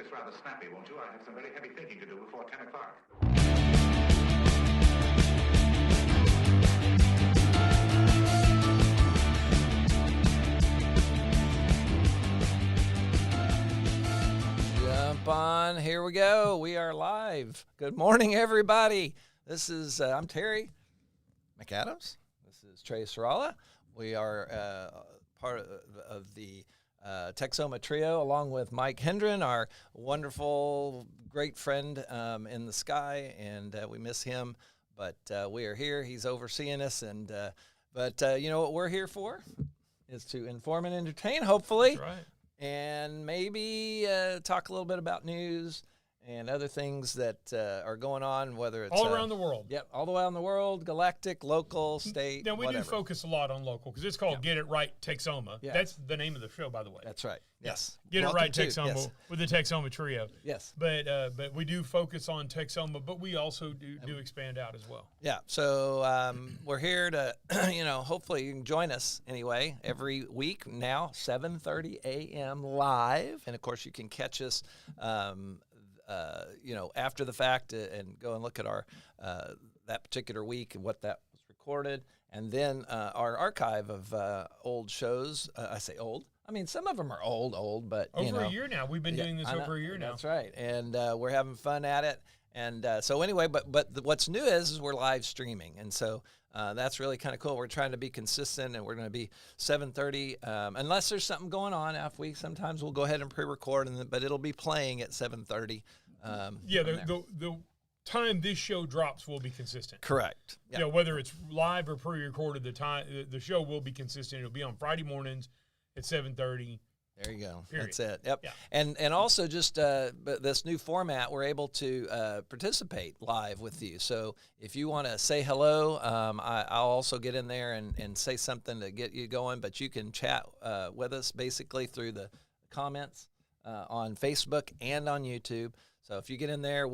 this rather snappy, won't you? I have some very heavy thinking to do before 10 o'clock. Jump on. Here we go. We are live. Good morning, everybody. This is, I'm Terry McAdams. This is Trey Serrala. We are part of the Texoma Trio, along with Mike Hendren, our wonderful, great friend in the sky, and we miss him, but we are here. He's overseeing us, and but you know what we're here for? Is to inform and entertain, hopefully. That's right. And maybe talk a little bit about news and other things that are going on, whether it's all around the world. Yep, all the way around the world, galactic, local, state, Now, we whatever. do focus a lot on local because it's called Get It Right Texoma. Yeah. That's the name of the show, by the way. That's right. Yes. Get Welcome It Right to, Texoma yes. with the Texoma Trio. Yes. But we do focus on Texoma, but we also do expand out as well. Yeah, so we're here to, hopefully you can join us anyway every week now, 7:30 a.m. live. And, of course, you can catch us, after the fact and go and look at our that particular week and what that was recorded. And then our archive of old shows. I say old. I mean, some of them are old, but, Over a year now. We've been doing this over a year now. That's right. And we're having fun at it. And so anyway, but what's new is we're live streaming. And so that's really kind of cool. We're trying to be consistent, and we're going to be 7:30. Unless there's something going on half week, sometimes we'll go ahead and pre-record, but it'll be playing at 7:30. The time this show drops will be consistent. Correct. Yep. Whether it's live or pre-recorded, the show will be consistent. It'll be on Friday mornings at 7:30. There you go. Period. That's it. Yep. Yeah. And also just this new format, we're able to participate live with you. So if you want to say hello, I'll also get in there and say something to get you going. But you can chat with us basically through the comments on Facebook and on YouTube. So if you get in there,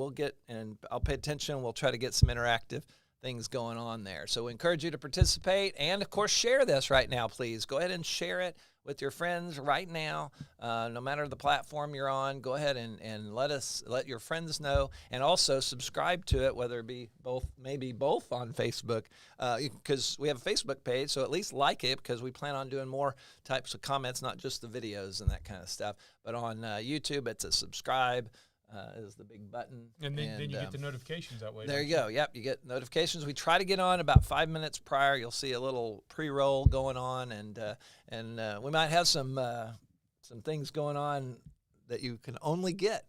I'll pay attention. We'll try to get some interactive things going on there. So we encourage you to participate and, of course, share this right now, please. Go ahead and share it with your friends right now. No matter the platform you're on, go ahead and let your friends know, and also subscribe to it, whether it be maybe both on Facebook, because we have a Facebook page, so at least like it, because we plan on doing more types of comments, not just the videos and that kind of stuff. But on YouTube, it's a subscribe. Is the big button. And then you get the notifications that way. There you go. Yep, you get notifications. We try to get on about 5 minutes prior. You'll see a little pre-roll going on, and we might have some things going on that you can only get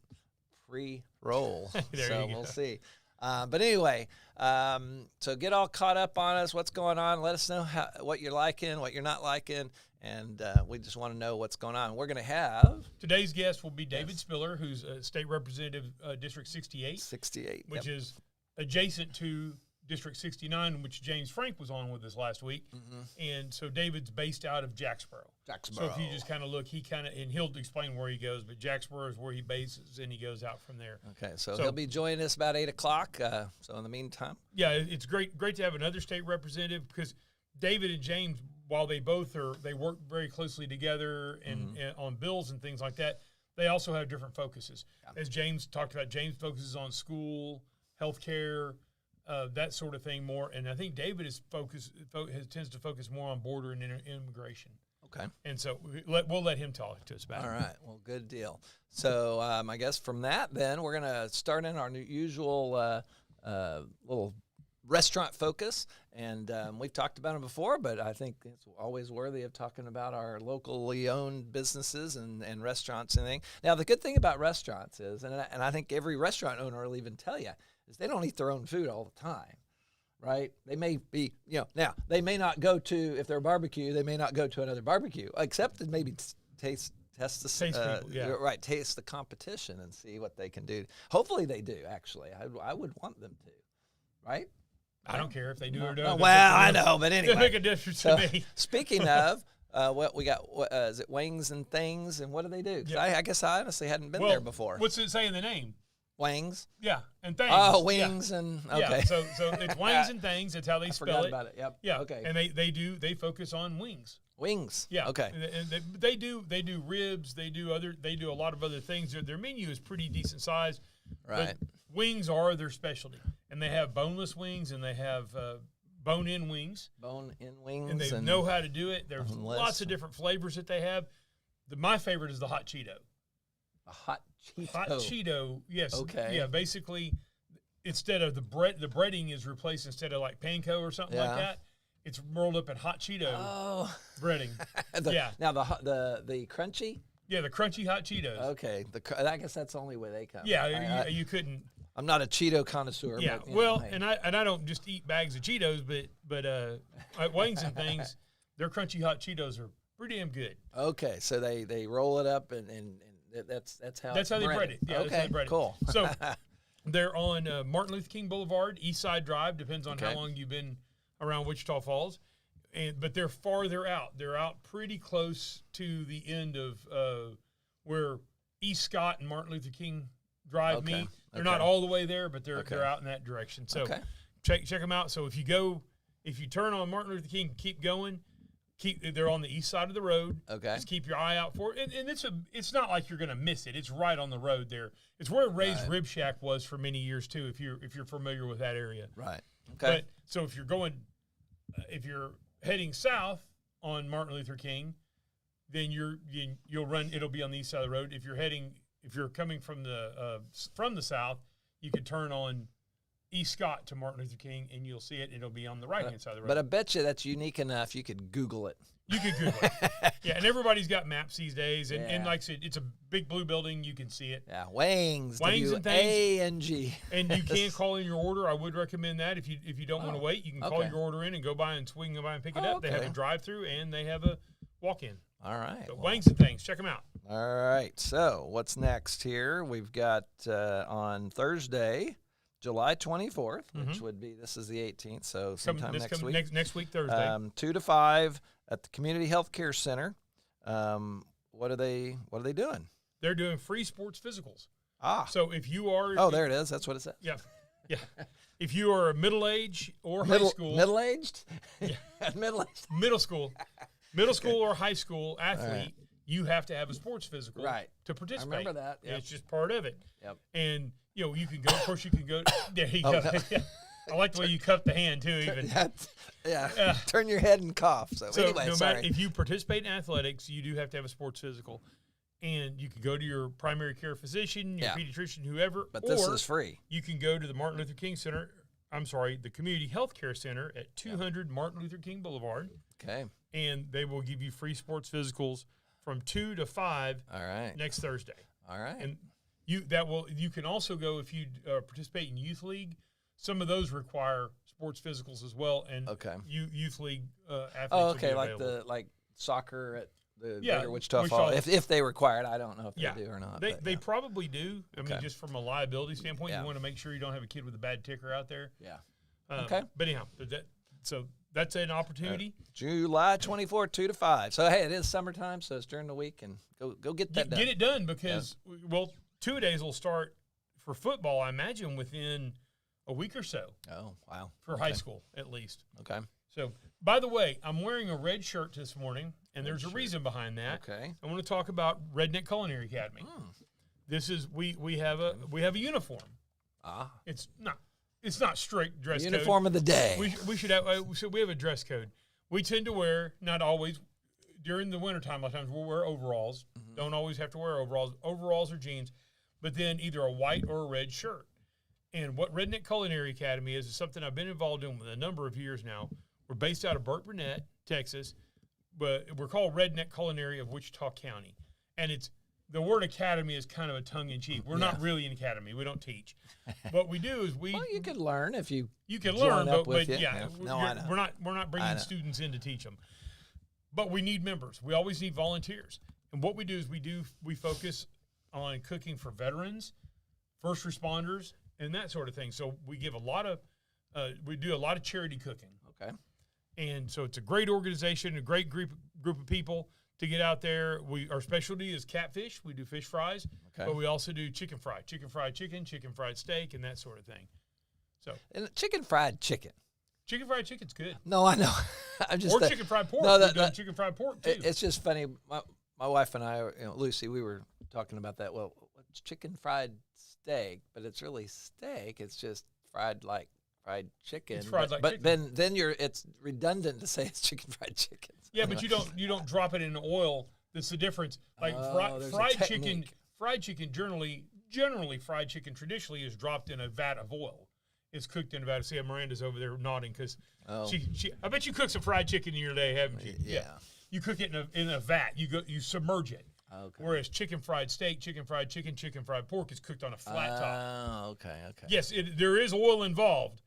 pre-roll. So we'll see. But anyway, so get all caught up on us. What's going on? Let us know what you're liking, what you're not liking. And we just want to know what's going on. We're going to have... Today's guest will be David Spiller, who's State Representative District 68. 68, which is adjacent to District 69, which James Frank was on with us last week. Mm-hmm. And so David's based out of Jacksboro. So if you just kind of look, and he'll explain where he goes, but Jacksboro is where he bases, and he goes out from there. Okay, so he'll be joining us about 8 o'clock. So in the meantime... Yeah, it's great to have another state representative, because David and James, while they work very closely together and on bills and things like that, they also have different focuses. Yeah. As James talked about, James focuses on school, healthcare, that sort of thing more. And I think David tends to focus more on border and immigration. Okay. And so we'll let him talk to us about it. All right. Well, good deal. So I guess from that, then, we're going to start in our usual little restaurant focus, and we've talked about them before, but I think it's always worthy of talking about our locally owned businesses and restaurants and things. Now, the good thing about restaurants is, and I think every restaurant owner will even tell you, is they don't eat their own food all the time, right? They may be, now they may not go to, if they're a barbecue, they may not go to another barbecue, except to maybe taste the competition and see what they can do. Hopefully they do, actually. I would want them to, right? I don't care if they do or don't. Well, I know, but anyway. They make a difference to me. Speaking of, what we got, is it Wings and Things, and what do they do? Yeah. I guess I honestly hadn't been there before. What's it say in the name? Wings. Yeah, and Things. Oh, Wings and, okay. Yeah, so it's Wings and Things. That's how they spell it. About it, yep. Yeah, okay. And they focus on wings. Wings. Yeah. Okay. And they do ribs. They do a lot of other things. Their menu is pretty decent size. Right. But wings are their specialty, and they have boneless wings and they have bone-in wings. Bone-in wings. And they know how to do it. There's boneless. lots of different flavors that they have. My favorite is the hot Cheeto. A hot Cheeto. Hot Cheeto, yes. Okay. Yeah, basically, instead of the breading is replaced instead of like panko or something like that. It's rolled up in hot Cheeto breading. Yeah. Now the crunchy. Yeah, the crunchy hot Cheetos. Okay. I guess that's the only way they come. Yeah, you couldn't. I'm not a Cheeto connoisseur. Yeah. But, well, hey. and I don't just eat bags of Cheetos, but at Wings and things, their crunchy hot Cheetos are pretty damn good. Okay, so they roll it up and that's how they bread it. Yeah, okay, that's how they bread cool. it. So they're on Martin Luther King Boulevard, East Side Drive. Depends on how long you've been around Wichita Falls, but they're farther out. They're out pretty close to the end of where East Scott and Martin Luther King Drive meet. They're not all the way there, but they're out in that direction. So check them out. So if you turn on Martin Luther King, keep going. They're on the east side of the road. Okay. Just keep your eye out for it. And it's not like you're going to miss it. It's right on the road there. It's where Ray's Rib Shack was for many years too, if you're familiar with that area. Right. Okay. But so if you're heading south on Martin Luther King, then you'll run. It'll be on the east side of the road. If you're coming from the south, you could turn on East Scott to Martin Luther King, and you'll see it. It'll be on the right-hand side of the road. But I bet you that's unique enough. You could Google it. You could Google it. Yeah, and everybody's got maps these days. And like I said, it's a big blue building. You can see it. Yeah, Wings. Wings and W-A-N-G. And you can call in your order. I would recommend that. If you don't want to wait, you can call your order in and go by and swing by and pick it up. They have a drive-through, and they have a walk-in. All right. So Wings and Things. Check them out. All right. So what's next here? We've got on Thursday, July 24th, which would be, this is the 18th, so sometime next week. Next week, Thursday. 2 to 5 at the Community Health Care Center. What are they doing? They're doing free sports physicals. Ah. So if you are... Oh, there it is. That's what it says. Yeah. Yeah. If you are a middle-age or high school... Middle-aged? Yeah. Middle-aged? Middle school or high school athlete, you have to have a sports physical to participate. I remember that. Yep. It's just part of it. Yep. And, you can go, of course, you can go, there you go. No. I like the way you cup the hand, too, even. Turn your head and cough. So anyway, matter if you participate in athletics, you do have to have a sports physical. And you can go to your primary care physician, your pediatrician, whoever. But this is free. You can go to the Martin Luther King Center. The Community Health Care Center at 200 Martin Luther King Boulevard. Okay. And they will give you free sports physicals from 2 to 5 next Thursday. All right. And you can also go if you participate in youth league. Some of those require sports physicals as well, and youth league athletes. Oh, okay, will be available. like soccer at the Greater Wichita Wichita Falls. If they require it, I don't know if they do or not. They probably do. I mean, just from a liability standpoint, Yeah. you want to make sure you don't have a kid with a bad ticker out there. Yeah. Okay. But anyhow, so that's an opportunity. July 24th, 2 to 5. So hey, it is summertime, so it's during the week, and go get that done. Get it done because 2 days will start for football. I imagine within a week or so. Oh, wow. For high school, at least. Okay. So, by the way, I'm wearing a red shirt this morning, and there's a reason behind that. Okay. I want to talk about Redneck Culinary Academy. This is we have a uniform. It's not strict dress code. Uniform of the day. We should have we have a dress code. We tend to wear, not always, during the wintertime, a lot of times we'll wear overalls. Don't always have to wear overalls or jeans, but then either a white or a red shirt. And what Redneck Culinary Academy is something I've been involved in with a number of years now. We're based out of Burke Burnett, Texas, but we're called Redneck Culinary of Wichita County. And the word academy is kind of a tongue-in-cheek. We're not really an academy. We don't teach. What we do is Well, you can learn if you can join learn, up but with you. yeah, No, I know. we're not bringing students in to teach them. But we need members. We always need volunteers. And what we do is we focus on cooking for veterans, first responders, and that sort of thing. So we give we do a lot of charity cooking. Okay. And so it's a great organization, a great group of people to get out there. Our specialty is catfish. We do fish fries, but we also do chicken fried chicken, chicken fried steak, and that sort of thing. So and chicken fried chicken. Chicken fried chicken's good. No, I know. I'm just Or chicken fried pork. No, We've done chicken fried pork too. It's just funny. My wife and I, Lucy, we were talking about that. Well, it's chicken fried steak, but it's really steak. It's just fried like fried chicken. It's fried like but chicken. then it's redundant to say it's chicken fried chicken. Yeah, but you don't drop it in oil. That's the difference. Like there's a fried chicken, technique. generally fried chicken traditionally is dropped in a vat of oil. It's cooked in a vat. See, Miranda's over there nodding because she. I bet you cooked some fried chicken in your day, haven't you? Yeah. You cook it in a vat. You submerge it. Okay. Whereas chicken fried steak, chicken fried chicken, chicken fried pork is cooked on a flat top. Oh, okay. Yes, there is oil involved,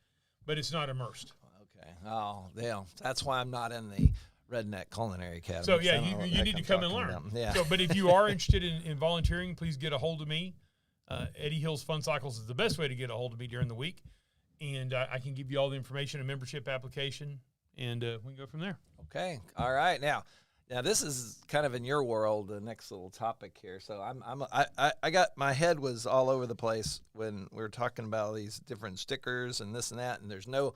but it's not immersed. Okay. Oh, yeah. That's why I'm not in the Redneck Culinary Academy. So yeah, I don't know what you the need to heck come I'm and learn. talking about. Yeah. So, but if you are interested in volunteering, please get a hold of me. Eddie Hills Fun Cycles is the best way to get a hold of me during the week, and I can give you all the information, a membership application, and we can go from there. Okay. All right. Now this is kind of in your world, the next little topic here. So I got my head was all over the place when we were talking about these different stickers and this and that, and there's no,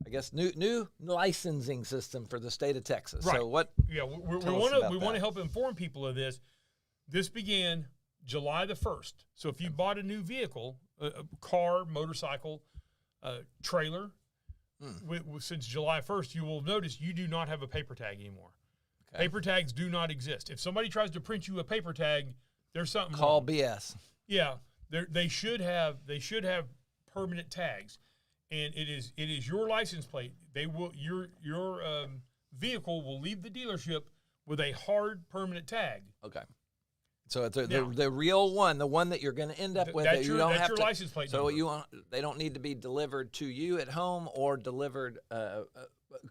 I guess, new licensing system for the state of Texas. Right. So what? Yeah, we tell us want about to that. help inform people of this. This began July the 1st. So if you bought a new vehicle, a car, motorcycle, trailer, since July 1st, you will notice you do not have a paper tag anymore. Okay. Paper tags do not exist. If somebody tries to print you a paper tag, there's something Call wrong. BS. Yeah, they should have permanent tags, and it is your license plate. Your vehicle will leave the dealership with a hard permanent tag. Okay. So it's the real one, the one that you're going to end up with. That's you your don't have to, license plate So number. they don't need to be delivered to you at home or delivered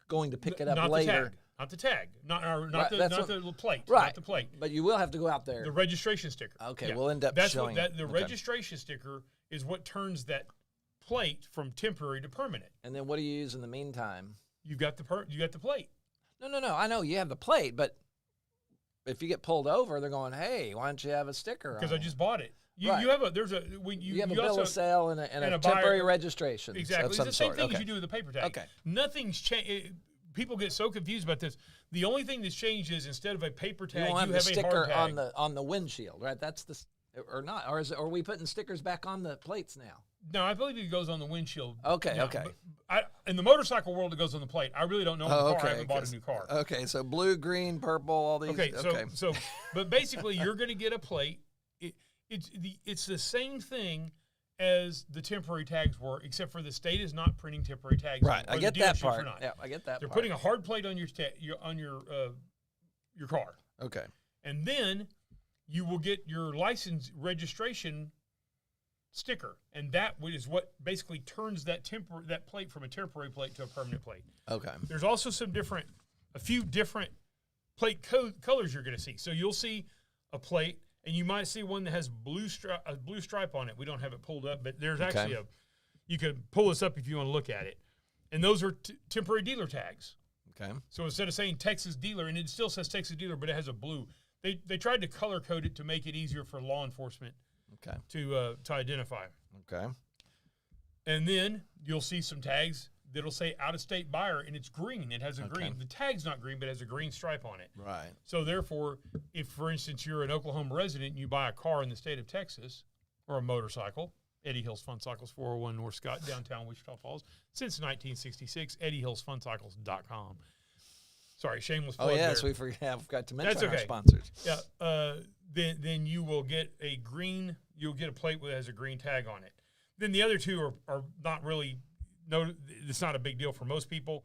going to pick it up Not later. Not the tag. Not Right, the plate. Right. Not the plate. But you will have to go out there. The registration sticker. Okay, we'll end up That's showing what the okay. registration sticker is what turns that plate from temporary to permanent. And then what do you use in the meantime? You got the plate. No. I know you have the plate, but if you get pulled over, they're going, "Hey, why don't you have a sticker?" Because I just bought it. You Right. have a you have a bill of sale and a temporary registration. Exactly. Of some It's the same sort. thing Okay. as you do with the paper tag. Okay. Nothing's changed. People get so confused about this. The only thing that's changed is instead of a paper tag, You won't have the a sticker hard tag. on the windshield, right? That's the or not, or are we putting stickers back on the plates now? No, I believe it goes on the windshield. Okay, now. okay. But in the motorcycle world, it goes on the plate. I really don't know the car. I haven't bought a new car. Okay, so blue, green, purple, all these. Okay, so but basically, you're going to get a plate. It's the same thing as the temporary tags were, except for the state is not printing temporary tags. Right, anymore, I get the that dealerships part. are not. Yeah, I get that. They're part. putting a hard plate on your car, Okay. and then you will get your license registration sticker, and that is what basically turns that plate from a temporary plate to a permanent plate. Okay. There's also a few different plate colors you're going to see. So you'll see a plate, and you might see one that has a blue stripe on it. We don't have it pulled up, but there's actually you can pull this up if you want to look at it. And those are temporary dealer tags. Okay. So instead of saying Texas dealer, and it still says Texas dealer, but it has a blue. They tried to color code it to make it easier for law enforcement Okay. to identify. Okay. And then you'll see some tags that'll say out-of-state buyer, and it's green. It has a green. The tag's not green, but it has a green stripe on it. Right. So therefore, if, for instance, you're an Oklahoma resident and you buy a car in the state of Texas or a motorcycle, Eddie Hills Fun Cycles, 401 North Scott, downtown Wichita Falls, since 1966, EddieHillsFunCycles.com. Sorry, shameless plug. Oh, yes, there. we forgot to mention That's our okay. sponsors. Yeah. Then you will get you'll get a plate that has a green tag on it. Then the other two are not really, it's not a big deal for most people.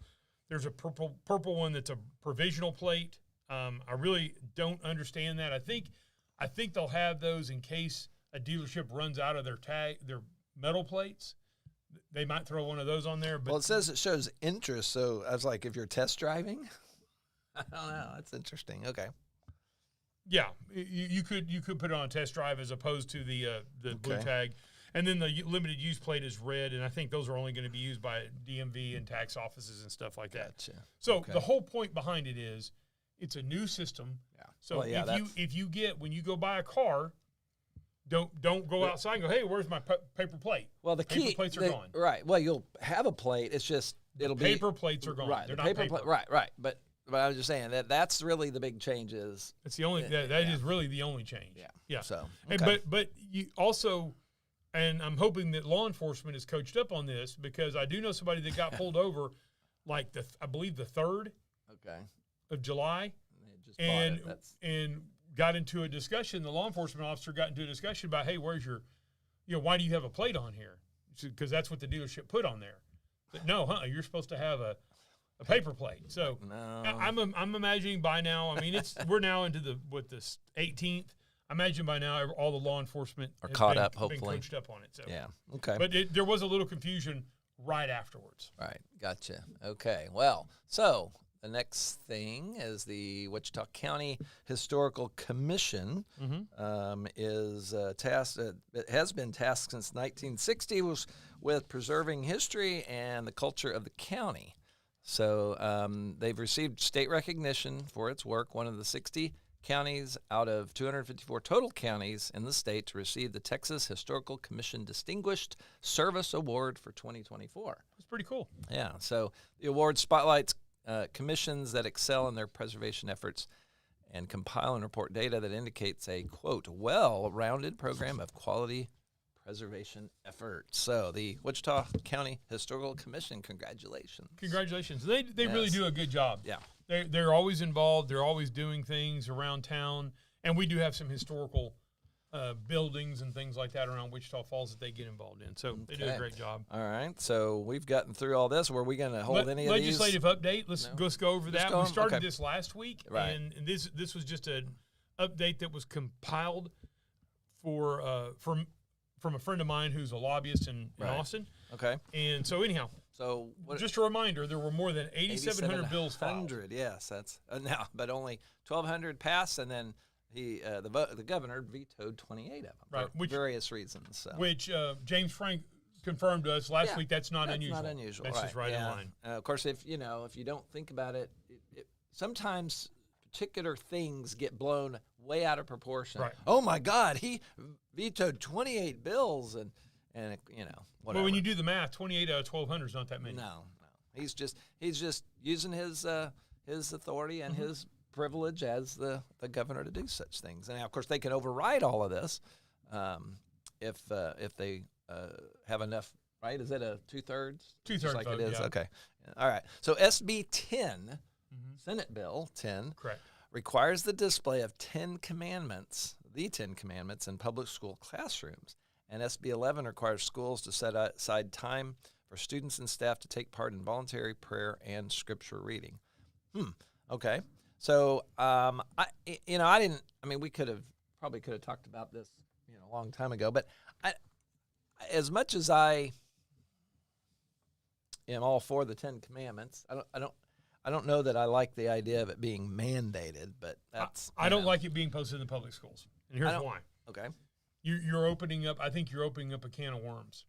There's a purple one that's a provisional plate. I really don't understand that. I think they'll have those in case a dealership runs out of their metal plates. They might throw one of those on there. But Well, it says it shows interest, so I was like, if you're test driving, I don't know. That's interesting. Okay. yeah, you could put it on a test drive as opposed to the blue tag. And then the limited use plate is red, and I think those are only going to be used by DMV and tax offices and stuff like that. Gotcha. So the whole point behind it is it's a new system. Yeah. So Well, yeah, if you get, when you go buy a car, don't go outside and go, hey, where's my paper plate? Well, the Paper key plates are gone. Right. Well, you'll have a plate. It's just it'll be paper plates are gone. right. They're the not paper. right. But I was just saying that's really the big change is It's the only that is really the only change. Yeah. So And, okay. but you also, and I'm hoping that law enforcement is coached up on this because I do know somebody that got pulled over, like I believe the 3rd okay. of July, They just bought it. That's and got into a discussion. The law enforcement officer got into a discussion about, hey, where's your, why do you have a plate on here? Because that's what the dealership put on there. But no, you're supposed to have a paper plate. So no. I'm imagining by now. I mean, we're now into this 18th. I imagine by now all the law enforcement Are has caught been, up, hopefully. been coached up on it. So Yeah. Okay. but there was a little confusion right afterwards. All right. Gotcha. Okay. Well, so the next thing is the Wichita County Historical Commission is tasked. It has been tasked since 1960 with preserving history and the culture of the county. So they've received state recognition for its work. One of the 60 counties out of 254 total counties in the state to receive the Texas Historical Commission Distinguished Service Award for 2024. It's pretty cool. Yeah, so the award spotlights commissions that excel in their preservation efforts and compile and report data that indicates a, quote, well-rounded program of quality preservation efforts. So the Wichita County Historical Commission, congratulations. Congratulations. They really Yes. do a good job. Yeah. They're always involved. They're always doing things around town. And we do have some historical buildings and things like that around Wichita Falls that they get involved in. So they do a Okay. great job. All right, so we've gotten through all this. Were we going to hold any of these? Legislative update. Let's go over Just that. go We on? started Okay. this last week, Right. and this was just an update that was compiled from a friend of mine who's a lobbyist in Right. Austin. Okay. And so anyhow, So what? just a reminder, there were more than 8,700 bills filed. 8,700, yes, that's now, but only 1,200 passed, and then the governor vetoed 28 of them Right, for which- various reasons. So. Which James Frank confirmed to us last Yeah, week. That's not unusual. Not unusual. That's just right in line. Of course, if you don't think about it, sometimes particular things get blown way out of proportion. Right. Oh my God, he vetoed 28 bills, and whatever. Well, when you do the math, 28 out of 1,200 is not that many. No. He's just using his authority and his privilege as the governor to do such things. And now, of course, they can override all of this if they have enough. Right? Is it a 2/3? Two-thirds like vote, it is. yeah. Okay. All right. So SB 10, Senate Bill 10, Correct. requires the display of the Ten Commandments in public school classrooms. And SB 11 requires schools to set aside time for students and staff to take part in voluntary prayer and scripture reading. Okay. So, we could have talked about this, a long time ago, but as much as I am all for the Ten Commandments, I don't know that I like the idea of it being mandated, but that's. I don't like it being posted in the public schools. And here's why. Okay. You're opening up. I think you're opening up a can of worms.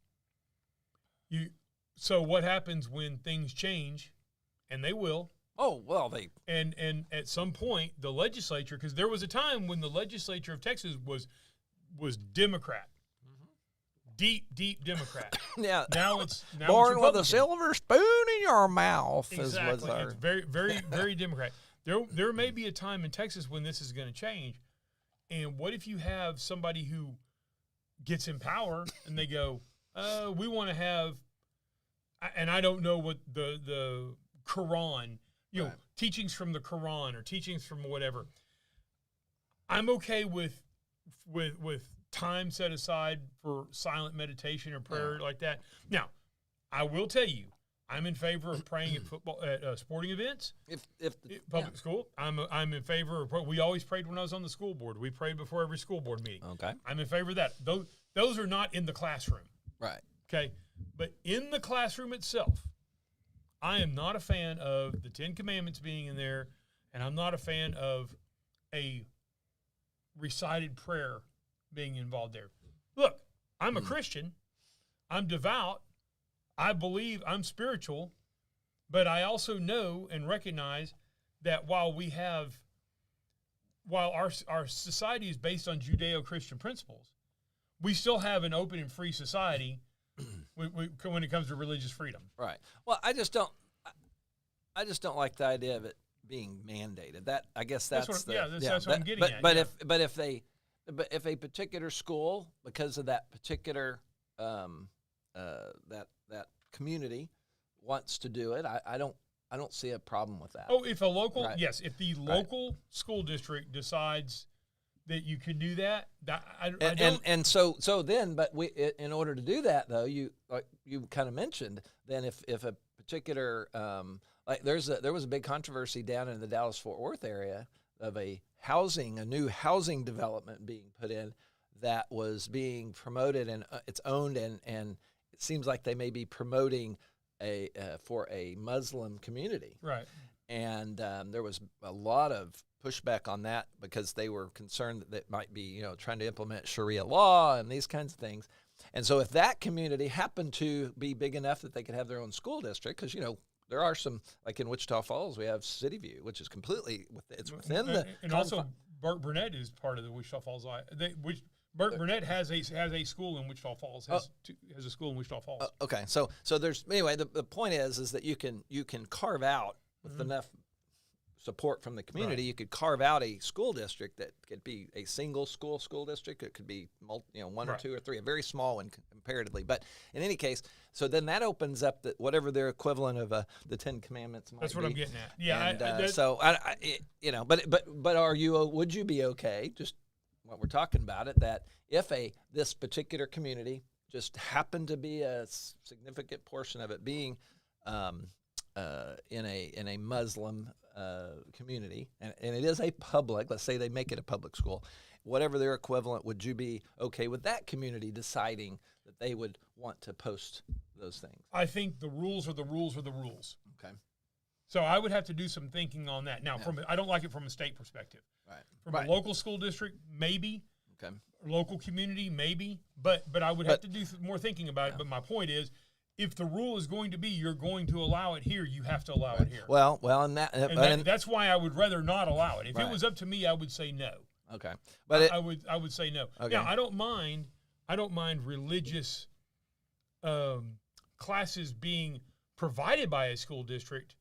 So what happens when things change, and they will? Oh well, And at some point the legislature, because there was a time when the legislature of Texas was Democrat, deep Democrat. yeah. Now it's Born with a Republican. silver spoon in your mouth Exactly. is our. It's very, very, very Democrat. There may be a time in Texas when this is going to change. And what if you have somebody who gets in power and they go, we want to have, and I don't know what the Quran, Right. teachings from the Quran or teachings from whatever. I'm okay with time set aside for silent meditation or prayer like that. Now, I will tell you, I'm in favor of praying at sporting events. If Public school, I'm in favor of. We always prayed when I was on the school board. We prayed before every school board meeting. Okay. I'm in favor of that. Those are not in the classroom. Right. Okay, but in the classroom itself, I am not a fan of the Ten Commandments being in there, and I'm not a fan of a recited prayer being involved there. Look, I'm a Christian. I'm devout. I believe I'm spiritual, but I also know and recognize that while our society is based on Judeo-Christian principles, we still have an open and free society when it comes to religious freedom. Right. Well, I just don't like the idea of it being mandated. That I guess that's what what I'm getting at. But if a particular school, because of that particular that community wants to do it, I don't see a problem with that. Oh, if a local Right. yes, if the local school district decides that you can do that, I don't. And so then, but in order to do that though, you kind of mentioned, then if a particular like there was a big controversy down in the Dallas-Fort Worth area of a new housing development being put in that was being promoted, and it's owned, and it seems like they may be promoting for a Muslim community. Right. And there was a lot of pushback on that because they were concerned that it might be, trying to implement Sharia law and these kinds of things. And so if that community happened to be big enough that they could have their own school district, because, there are some, like in Wichita Falls, we have City View, which is completely within the... And also, Burt Burnett is part of the Wichita Falls. Burt Burnett has a school in Wichita Falls. Has a school in Wichita Falls. Okay, so there's anyway. The point is that you can carve out with enough support from the community. Right. You could carve out a school district that could be a single school district. It could be one or two or three, a very small one comparatively. But in any case, so then that opens up whatever their equivalent of the Ten Commandments might be. That's what I'm getting at. Yeah. And, but would you be okay? Just what we're talking about it, that if this particular community just happened to be a significant portion of it being in a Muslim community, and it is a public, let's say they make it a public school, whatever their equivalent, would you be okay with that community deciding that they would want to post those things? I think the rules are the rules are the rules. Okay. So I would have to do some thinking on that. Now, I don't like it from a state perspective. Right. From a local school district, maybe. Okay. Local community, maybe. But I would have to do more thinking about it. But my point is, if the rule is going to be you're going to allow it here, you have to allow it here. Well, and that's why I would rather not allow it. If it was up to me, I would say no. Okay. But I would say no. Okay. Now, I don't mind religious classes being provided by a school district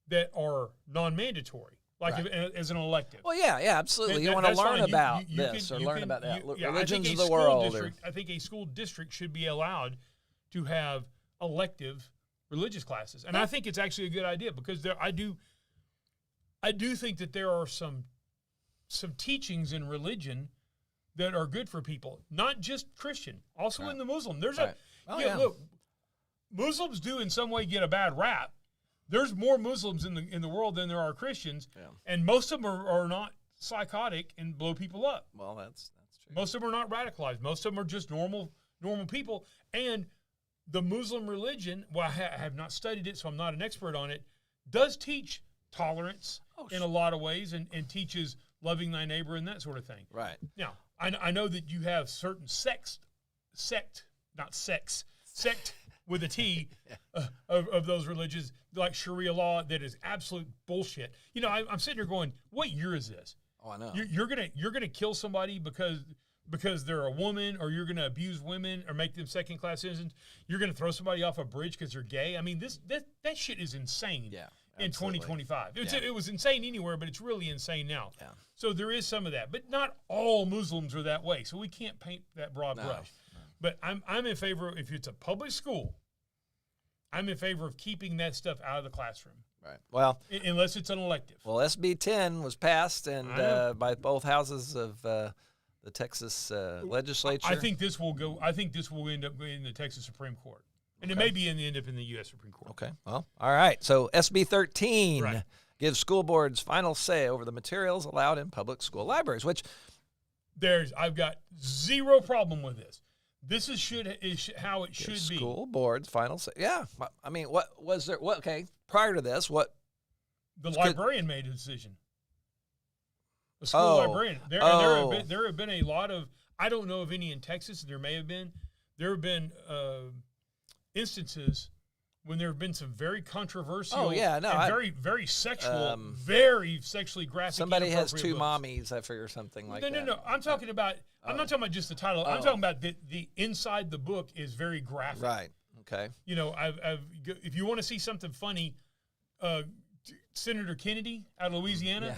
that are non-mandatory, like as an elective. Well, yeah, absolutely. You want to learn about this or learn about that. Religions of the world. I think a school district should be allowed to have elective religious classes, and I think it's actually a good idea because I do think that there are some teachings in religion that are good for people, not just Christian, also in the Muslim. There's look, Muslims do in some way get a bad rap. There's more Muslims in the world than there are Christians, and most of them are not psychotic and blow people up. Well, that's true. Most of them are not radicalized. Most of them are just normal people. And the Muslim religion, well, I have not studied it, so I'm not an expert on it, does teach tolerance in a lot of ways and teaches loving thy neighbor and that sort of thing. Right. Now, I know that you have certain sect with a T of those religions, like Sharia law, that is absolute bullshit. I'm sitting here going, what year is this? Oh, I know. You're gonna kill somebody because they're a woman, or you're gonna abuse women or make them second-class citizens. You're gonna throw somebody off a bridge because they're gay. I mean, that shit is insane. Yeah. In 2025, it was insane anywhere, but it's really insane now. Yeah. So there is some of that, but not all Muslims are that way. So we can't paint that broad brush. No. But I'm in favor, if it's a public school, I'm in favor of keeping that stuff out of the classroom. Right. Well, unless it's an elective. Well, SB 10 was passed and by both houses of the Texas legislature. I think this will end up in the Texas Supreme Court. And it may end up in the U.S. Supreme Court. Okay. Well, all right. So SB 13 gives school boards final say over the materials allowed in public school libraries, which I've got zero problem with this. This is how it should be. School boards final say. Yeah. I mean, what was there? What? Okay. Prior to this, what? The librarian made a decision. The school librarian. There have been a lot of. I don't know of any in Texas. There may have been. There have been instances when there have been some very controversial, very, very sexual, very sexually graphic. Somebody has two books. Mommies, I figure, something like that. No. I'm talking about. I'm not talking about just the title. I'm talking about the inside the book is very graphic. Right. Okay. You know, if you want to see something funny, Senator Kennedy out of Louisiana,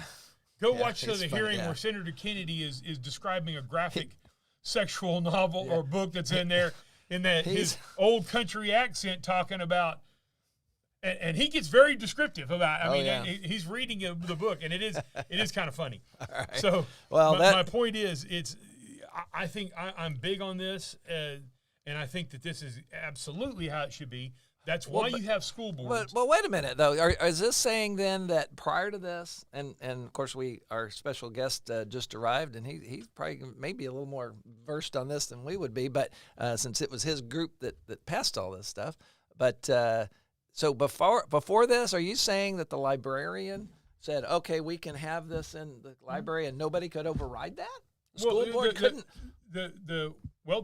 go watch the hearing where Senator Kennedy is describing a graphic sexual novel or book that's in there in that his old country accent talking about. And he gets very descriptive about. I mean, he's reading the book, and it is kind of funny. Right. So, my point is, I think I'm big on this, and I think that this is absolutely how it should be. That's why you have school boards. But wait a minute, though. Is this saying then that prior to this, and of course our special guest just arrived, and he's probably maybe a little more versed on this than we would be, but since it was his group that passed all this stuff, but. So before this, are you saying that the librarian said, "Okay, we can have this in the library," and nobody could override that? The school board couldn't. The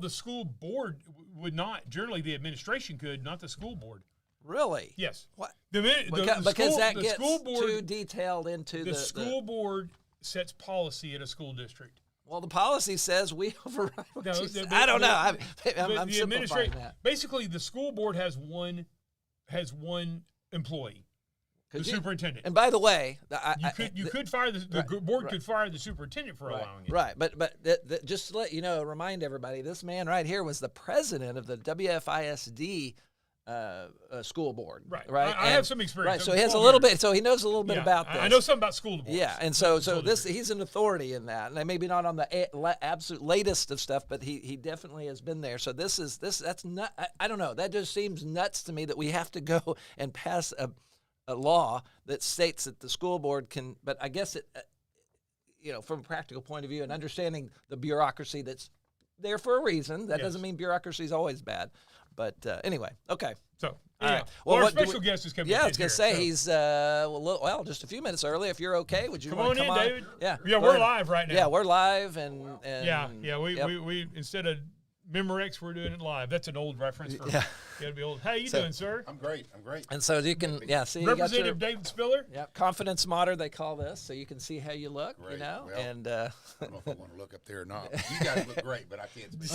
school board would not. Generally, the administration could, not the school board. Really? Yes. What? Because that gets too detailed into the school board sets policy at a school district. Well, the policy says we override. I don't know. I'm simplifying that. Basically, the school board has one employee, the superintendent. And by the way, you could fire the board could fire the superintendent for allowing it. Right, but just to let you know, remind everybody, this man right here was the president of the WFISD school board. Right. I have some experience. Right, so he has a little bit. So he knows a little bit about this. I know something about school boards. Yeah, and so he's an authority in that, and maybe not on the absolute latest of stuff, but he definitely has been there. So that's not. I don't know. That just seems nuts to me that we have to go and pass a law that states that the school board can. But I guess it, from a practical point of view and understanding the bureaucracy that's there for a reason. That doesn't mean bureaucracy is always bad. But anyway, okay. So, all right. Well, our special guest is coming. Yeah, I was going to say he's just a few minutes early. If you're okay, would you come on in, David? Yeah, we're live right now. Yeah, we're live, and we instead of Memorex, we're doing it live. That's an old reference for you got to be old. How you doing, sir? I'm great. And so you can see Representative David Spiller. Yeah, confidence monitor they call this, so you can see how you look. Great. Well, and I don't know if I want to look up there or not. You guys look great, but I can't speak.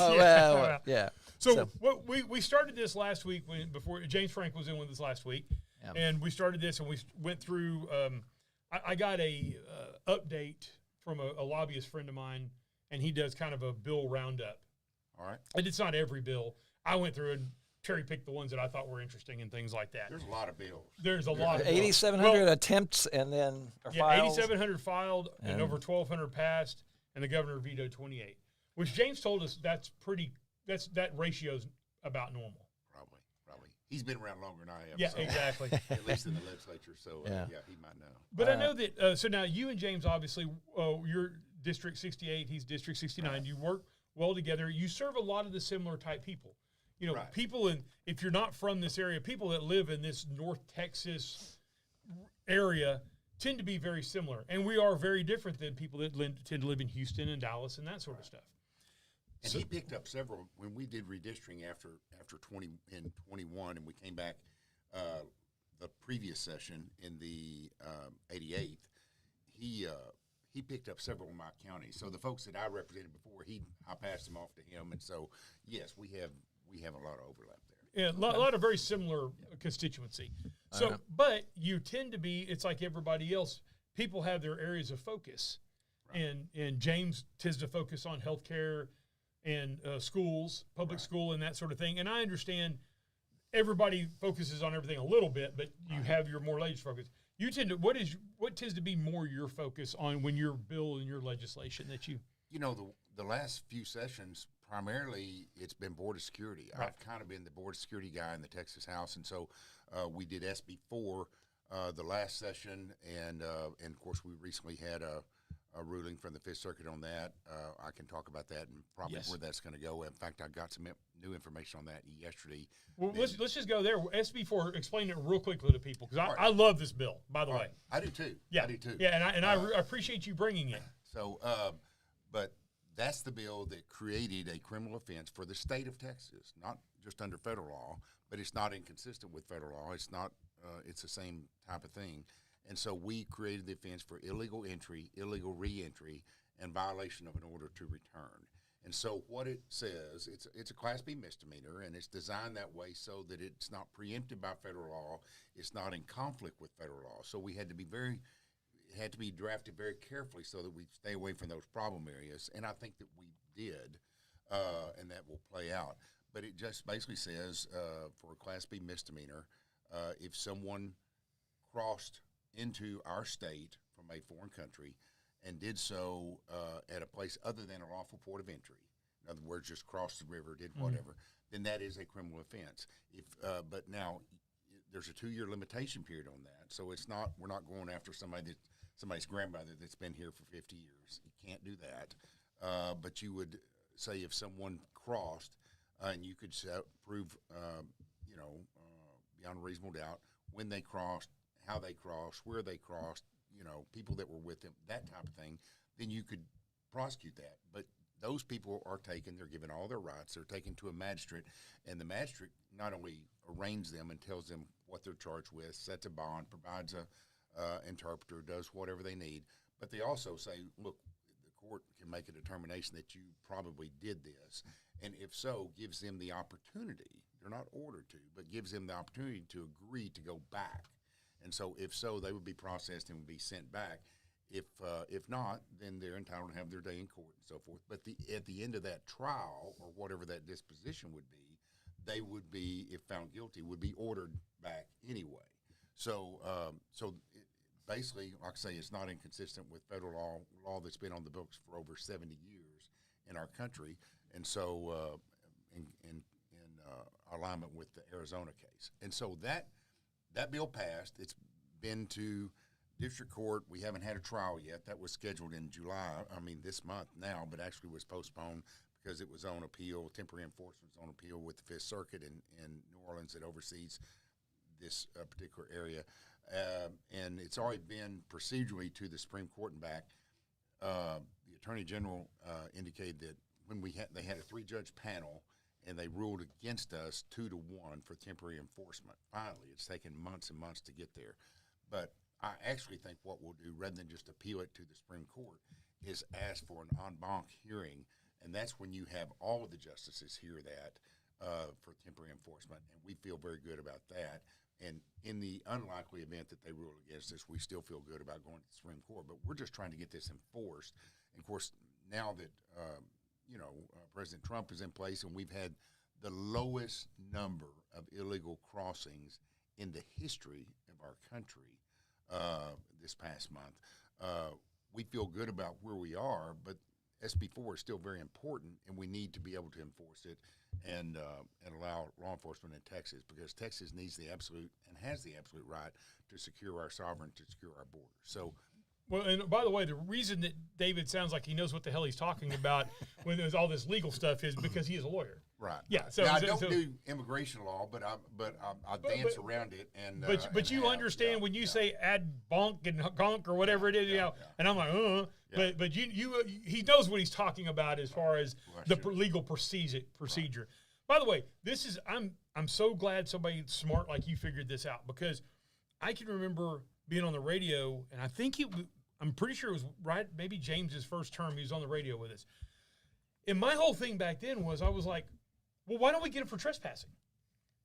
Yeah. So we started this last week before James Frank was in with us last week, and we started this and we went through. I got a update from a lobbyist friend of mine, and he does kind of a bill roundup. All right. And it's not every bill. I went through and cherry-picked the ones that I thought were interesting and things like that. There's a lot of bills. There's a lot of 8,700 attempts and then files. 8,700 filed and over 1,200 passed, and the governor vetoed 28, which James told us that ratio's about normal. Probably. He's been around longer than I have. Yeah, so, exactly. At least in the legislature, so he might know. But I know that, so now you and James, obviously, you're District 68, he's District 69. Right. You work well together. You serve a lot of the similar type people. People if you're not from this area, people that live in this North Texas area tend to be very similar. And we are very different than people that tend to live in Houston and Dallas and that sort of stuff. And he picked up several when we did redistricting after 21, and we came back the previous session in the 88th. He picked up several of my counties. So the folks that I represented before, I passed them off to him, and so yes, we have a lot of overlap there. Yeah, a lot of very similar constituency. So, but you tend to be. It's like everybody else. People have their areas of focus, and James tends to focus on healthcare and schools, public school, and that sort of thing. And I understand everybody focuses on everything a little bit, but you have your more latest focus. You tend to what tends to be more your focus on when your bill and your legislation that you. The last few sessions, primarily it's been Board of Security. Right. I've kind of been the Board of Security guy in the Texas House, and so we did SB 4 the last session, and of course we recently had a ruling from the Fifth Circuit on that. I can talk about that and probably where that's going to go. In fact, I got some new information on that yesterday. Well, let's just go there. SB 4, explain it real quickly to people, because I love this bill, by the way. I do too. Yeah. I do too. Yeah, and I appreciate you bringing it. So, but that's the bill that created a criminal offense for the state of Texas, not just under federal law, but it's not inconsistent with federal law. It's not. It's the same type of thing. And so we created the offense for illegal entry, illegal reentry, and violation of an order to return. And so what it says, it's a Class B misdemeanor, and it's designed that way so that it's not preempted by federal law. It's not in conflict with federal law. So we had to be drafted very carefully so that we stay away from those problem areas. And I think that we did, and that will play out. But it just basically says for a Class B misdemeanor, if someone crossed into our state from a foreign country and did so at a place other than a lawful port of entry, in other words, just crossed the river, did whatever, then that is a criminal offense. But now there's a 2-year limitation period on that, so we're not going after somebody's grandmother that's been here for 50 years. You can't do that. But you would say if someone crossed, and you could prove, beyond a reasonable doubt when they crossed, how they crossed, where they crossed, people that were with them, that type of thing, then you could prosecute that. But those people are taken, they're given all their rights, they're taken to a magistrate, and the magistrate not only arraigns them and tells them what they're charged with, sets a bond, provides a interpreter, does whatever they need, but they also say, look, the court can make a determination that you probably did this, and if so, gives them the opportunity, they're not ordered to, but gives them the opportunity to agree to go back. And so if so, they would be processed and would be sent back. If not, then they're entitled to have their day in court and so forth. But at the end of that trial, or whatever that disposition would be, they would be, if found guilty, would be ordered back anyway. So basically, like I say, it's not inconsistent with federal law that's been on the books for over 70 years in our country. And so in alignment with the Arizona case. And so that bill passed. It's been to district court. We haven't had a trial yet. That was scheduled in this month now, but actually was postponed because it was on appeal. Temporary enforcement was on appeal with the Fifth Circuit in New Orleans that oversees this particular area. And it's already been procedurally to the Supreme Court and back. The Attorney General indicated that when they had a 3-judge panel, and they ruled against us 2-1 for temporary enforcement. Finally, it's taken months and months to get there. But I actually think what we'll do, rather than just appeal it to the Supreme Court, is ask for an en banc hearing, and that's when you have all of the justices hear that for temporary enforcement, and we feel very good about that. And in the unlikely event that they rule against us, we still feel good about going to the Supreme Court. But we're just trying to get this enforced. And, of course, now that President Trump is in place, and we've had the lowest number of illegal crossings in the history of our country this past month. We feel good about where we are, but SB4 is still very important, and we need to be able to enforce it and allow law enforcement in Texas, because Texas needs the absolute and has the absolute right to secure our sovereignty, to secure our borders. So. Well, and by the way, the reason that David sounds like he knows what the hell he's talking about when there's all this legal stuff is because he is a lawyer. Right. Yeah. So now, I don't do immigration law, but I dance around it. And but you understand when you say ad bonk and gonk or whatever it is, and I'm like, yeah. But he knows what he's talking about as far as legal procedure. Right. By the way, I'm so glad somebody smart like you figured this out, because I can remember being on the radio, and I'm pretty sure it was maybe James's first term he was on the radio with us. And my whole thing back then was, I was like, well, why don't we get him for trespassing?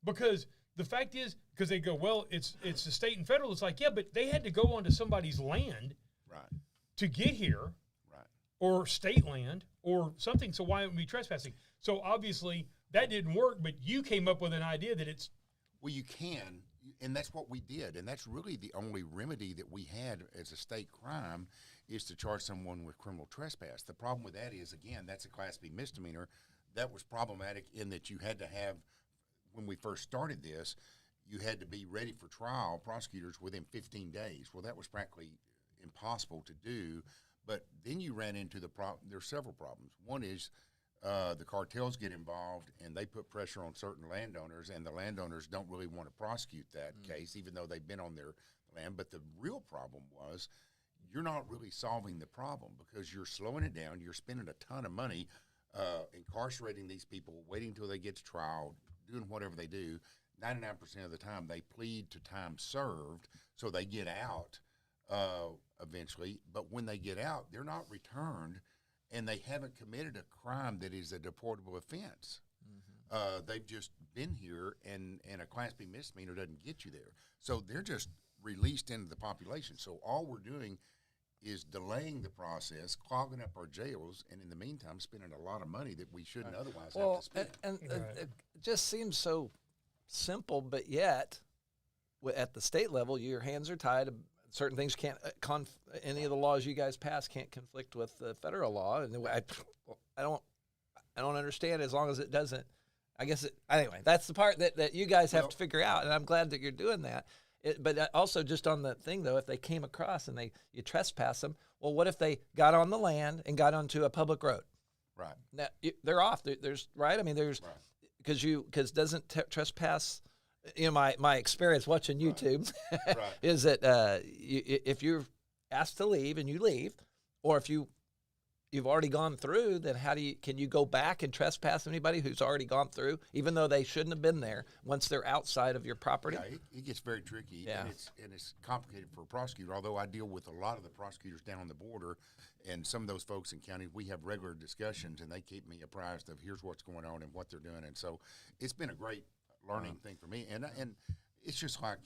Because the fact is, because they go, well, it's the state and federal. It's like, yeah, but they had to go onto somebody's land to get here, or state land or something. So why wouldn't we be trespassing? So obviously that didn't work, but you came up with an idea that it's. Well, you can. And that's what we did, and that's really the only remedy that we had as a state crime, is to charge someone with criminal trespass. The problem with that is, again, that's a Class B misdemeanor. That was problematic in that you had to have, when we first started this, you had to be ready for trial, prosecutors, within 15 days. Well, that was practically impossible to do, but then you ran into there's several problems. One is the cartels get involved, and they put pressure on certain landowners, and the landowners don't really want to prosecute that case, even though they've been on their land. But the real problem was, you're not really solving the problem, because you're slowing it down. You're spending a ton of money incarcerating these people, waiting until they get to trial, doing whatever they do. 99% of the time, they plead to time served, so they get out eventually. But when they get out, they're not returned and they haven't committed a crime that is a deportable offense. They've just been here, and a Class B misdemeanor doesn't get you there. So they're just released into the population. So all we're doing is delaying the process, clogging up our jails, and in the meantime, spending a lot of money that we shouldn't otherwise have Well, to spend. and it just seems so simple, but yet at the state level, your hands are tied. Certain things can't any of the laws you guys pass can't conflict with the federal law, and I don't understand as long as it doesn't. I guess anyway. That's the part that you guys have to figure out, and I'm glad that you're doing that. But also just on the thing though, if they came across and you trespass them, well, what if they got on the land and got onto a public road? Right. Now, they're off. There's right. I mean, there's because doesn't trespass. You know, my experience watching YouTube is that if you're asked to leave and you leave, or if you've already gone through, then can you go back and trespass anybody who's already gone through, even though they shouldn't have been there once they're outside of your property? Yeah, it gets very tricky, Yeah. and it's complicated for a prosecutor. Although I deal with a lot of the prosecutors down on the border, and some of those folks in county, we have regular discussions, and they keep me apprised of here's what's going on and what they're doing. And so it's been a great learning thing for me, and it's just like.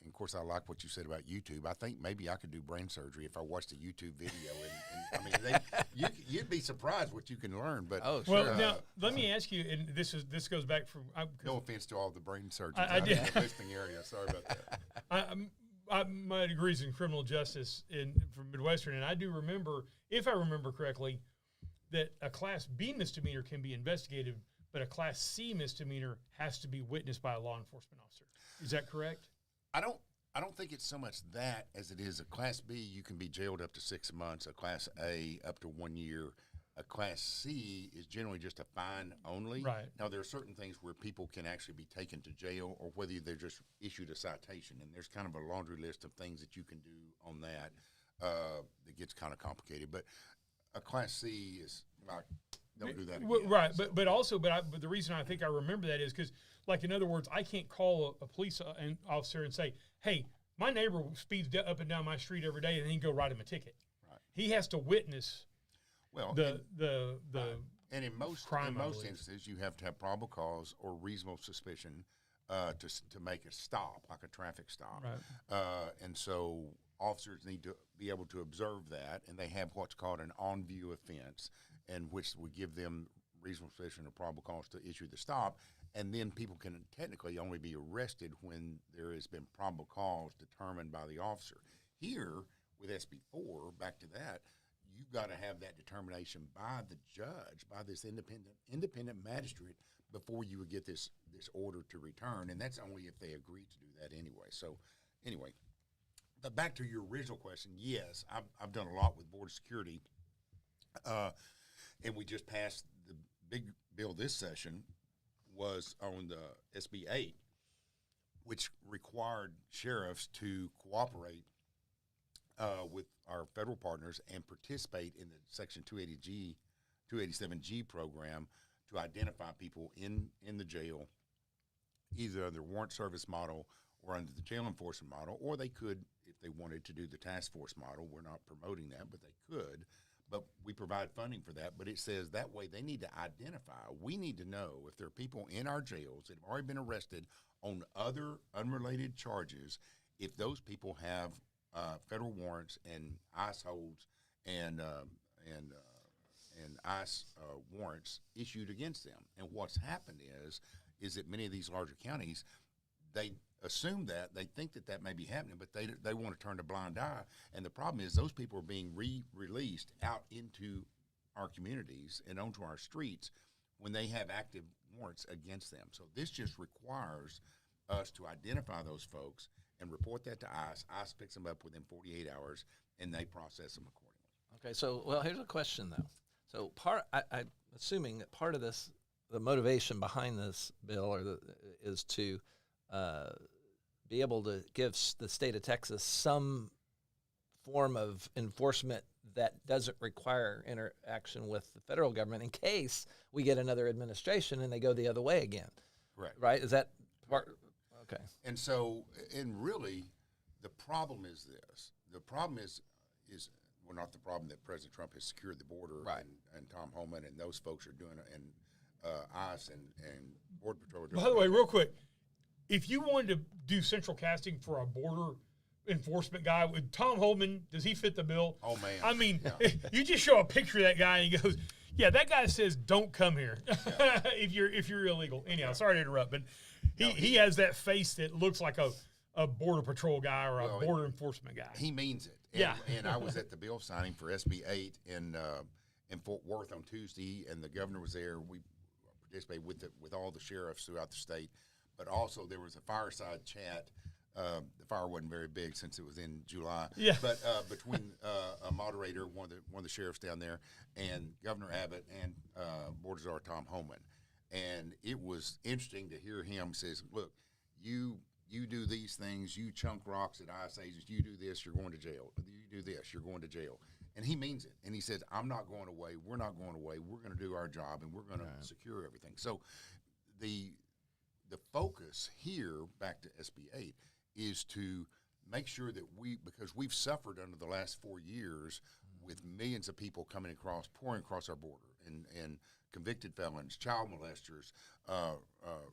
And of course, I like what you said about YouTube. I think maybe I could do brain surgery if I watched a YouTube video. And I mean, you'd be surprised what you can learn. But well, now let me ask you, and this goes back from. No offense to all the brain surgeons I out did. in the listening area. Sorry about that. My degree's in criminal justice from Midwestern, and I do remember, if I remember correctly, that a Class B misdemeanor can be investigated, but a Class C misdemeanor has to be witnessed by a law enforcement officer. Is that correct? I don't think it's so much that as it is a Class B. You can be jailed up to 6 months. A Class A up to 1 year. A Class C is generally just a fine only. Right. Now there are certain things where people can actually be taken to jail, or whether they're just issued a citation. And there's kind of a laundry list of things that you can do on that. That gets kind of complicated. But a Class C is like, don't do that again. Right, but the reason I think I remember that is because, like, in other words, I can't call a police officer and say, "Hey, my neighbor speeds up and down my street every day," and then go write him a ticket. Right. He has to witness. Well, and in most instances, you have to have probable cause or reasonable suspicion to make a stop, like a traffic stop. Right. And so officers need to be able to observe that, and they have what's called an on-view offense, in which would give them reasonable suspicion or probable cause to issue the stop, and then people can technically only be arrested when there has been probable cause determined by the officer. Here, with SB4, back to that, you've got to have that determination by the judge, by this independent magistrate, before you would get this order to return, and that's only if they agree to do that anyway. So, anyway, but back to your original question, yes, I've done a lot with Board of Security, and we just passed the big bill this session was on the SB 8, which required sheriffs to cooperate with our federal partners and participate in the Section 287G program to identify people in the jail, either under the warrant service model or under the jail enforcement model, or they could, if they wanted to do the task force model. We're not promoting that, but they could. But we provide funding for that. But it says that way they need to identify. We need to know if there are people in our jails that have already been arrested on other unrelated charges, if those people have federal warrants and ICE holds and ICE warrants issued against them. And what's happened is that many of these larger counties, they assume that, they think that may be happening, but they want to turn a blind eye. And the problem is those people are being released out into our communities and onto our streets when they have active warrants against them. So this just requires us to identify those folks and report that to ICE. ICE picks them up within 48 hours, and they process them accordingly. Okay, so, well, here's a question, though. So I'm assuming that part of this, the motivation behind this bill is to be able to give the state of Texas some form of enforcement that doesn't require interaction with the federal government in case we get another administration and they go the other way again. Correct. Right? Is that part? Okay. And so, and really, the problem is this. The problem is we're not the problem that President Trump has secured the border, Right. and Tom Homan and those folks are doing it, and ICE and Border Patrol are doing By the it. way, real quick, if you wanted to do central casting for a border enforcement guy with Tom Holman, does he fit the bill? Oh, man. I mean, Yeah. you just show a picture of that guy and he goes, "Yeah, that guy says don't come here if you're illegal." Anyhow, sorry to interrupt, but he has that face that looks like a border patrol guy or a border enforcement guy. He means it. And, Yeah. And I was at the bill signing for SB 8 in Fort Worth on Tuesday, and the governor was there. We participated with all the sheriffs throughout the state, but also there was a fireside chat. The fire wasn't very big since it was in July. Yeah. But between a moderator, one of the sheriffs down there, and Governor Abbott and Board Czar Tom Homan, and it was interesting to hear him says, "Look, you do these things, you chunk rocks at ICE agents, you do this, you're going to jail. You do this, you're going to jail." And he means it. And he says, "I'm not going away. We're not going away. We're going to do our job, and we're going to secure everything." So the focus here, back to SB 8, is to make sure that because we've suffered under the last 4 years with millions of people pouring across our border, and convicted felons, child molesters,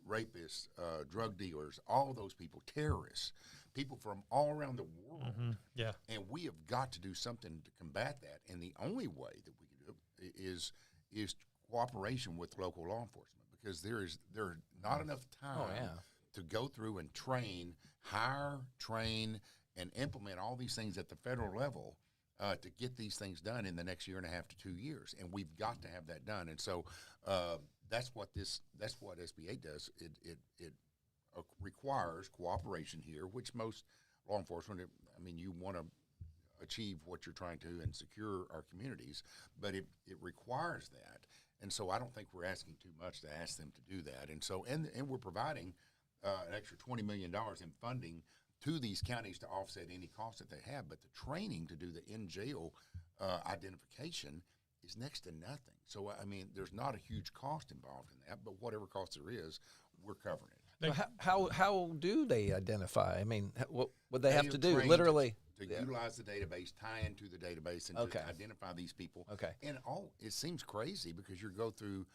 rapists, drug dealers, all of those people, terrorists, people from all around the world. Yeah. And we have got to do something to combat that. And the only way that we can do it is cooperation with local law enforcement, because there's not enough time to go through and hire, train, and implement all these things at the federal level to get these things done in the next year and a half to 2 years. And we've got to have that done. And so that's what SB 8 does. It requires cooperation here, which most law enforcement, you want to achieve what you're trying to and secure our communities, but it requires that. And so I don't think we're asking too much to ask them to do that. And so, and we're providing an extra $20 million in funding to these counties to offset any costs that they have. But the training to do the in-jail identification is next to nothing. So, there's not a huge cost involved in that, but whatever cost there is, we're covering it. So how do they identify? What would they have are to do? trained Literally, to utilize the database, tie into the database, and to identify these people. Okay. And it seems crazy because you go through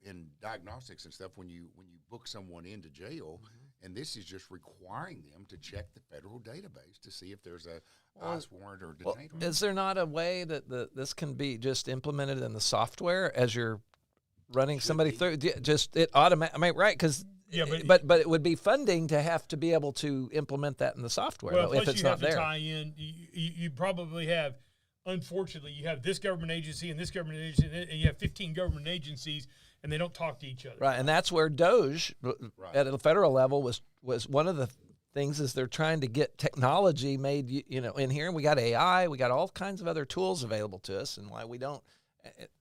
in diagnostics and stuff when you book someone into jail, and this is just requiring them to check the federal database to see if there's a ICE warrant or detained warrant. Is there not a way that this can be just implemented in the software as you're running somebody through? Just it automatic, right? Because but it would be funding to have to be able to implement that in the software. Well, though, plus if it's you not have to there. tie in. You probably have, unfortunately, you have this government agency and this government agency, and you have 15 government agencies, and they don't talk to each other. Right, and that's where DOJ at a federal level was one of the things is they're trying to get technology made in here, and we got AI, we got all kinds of other tools available to us, and why we don't.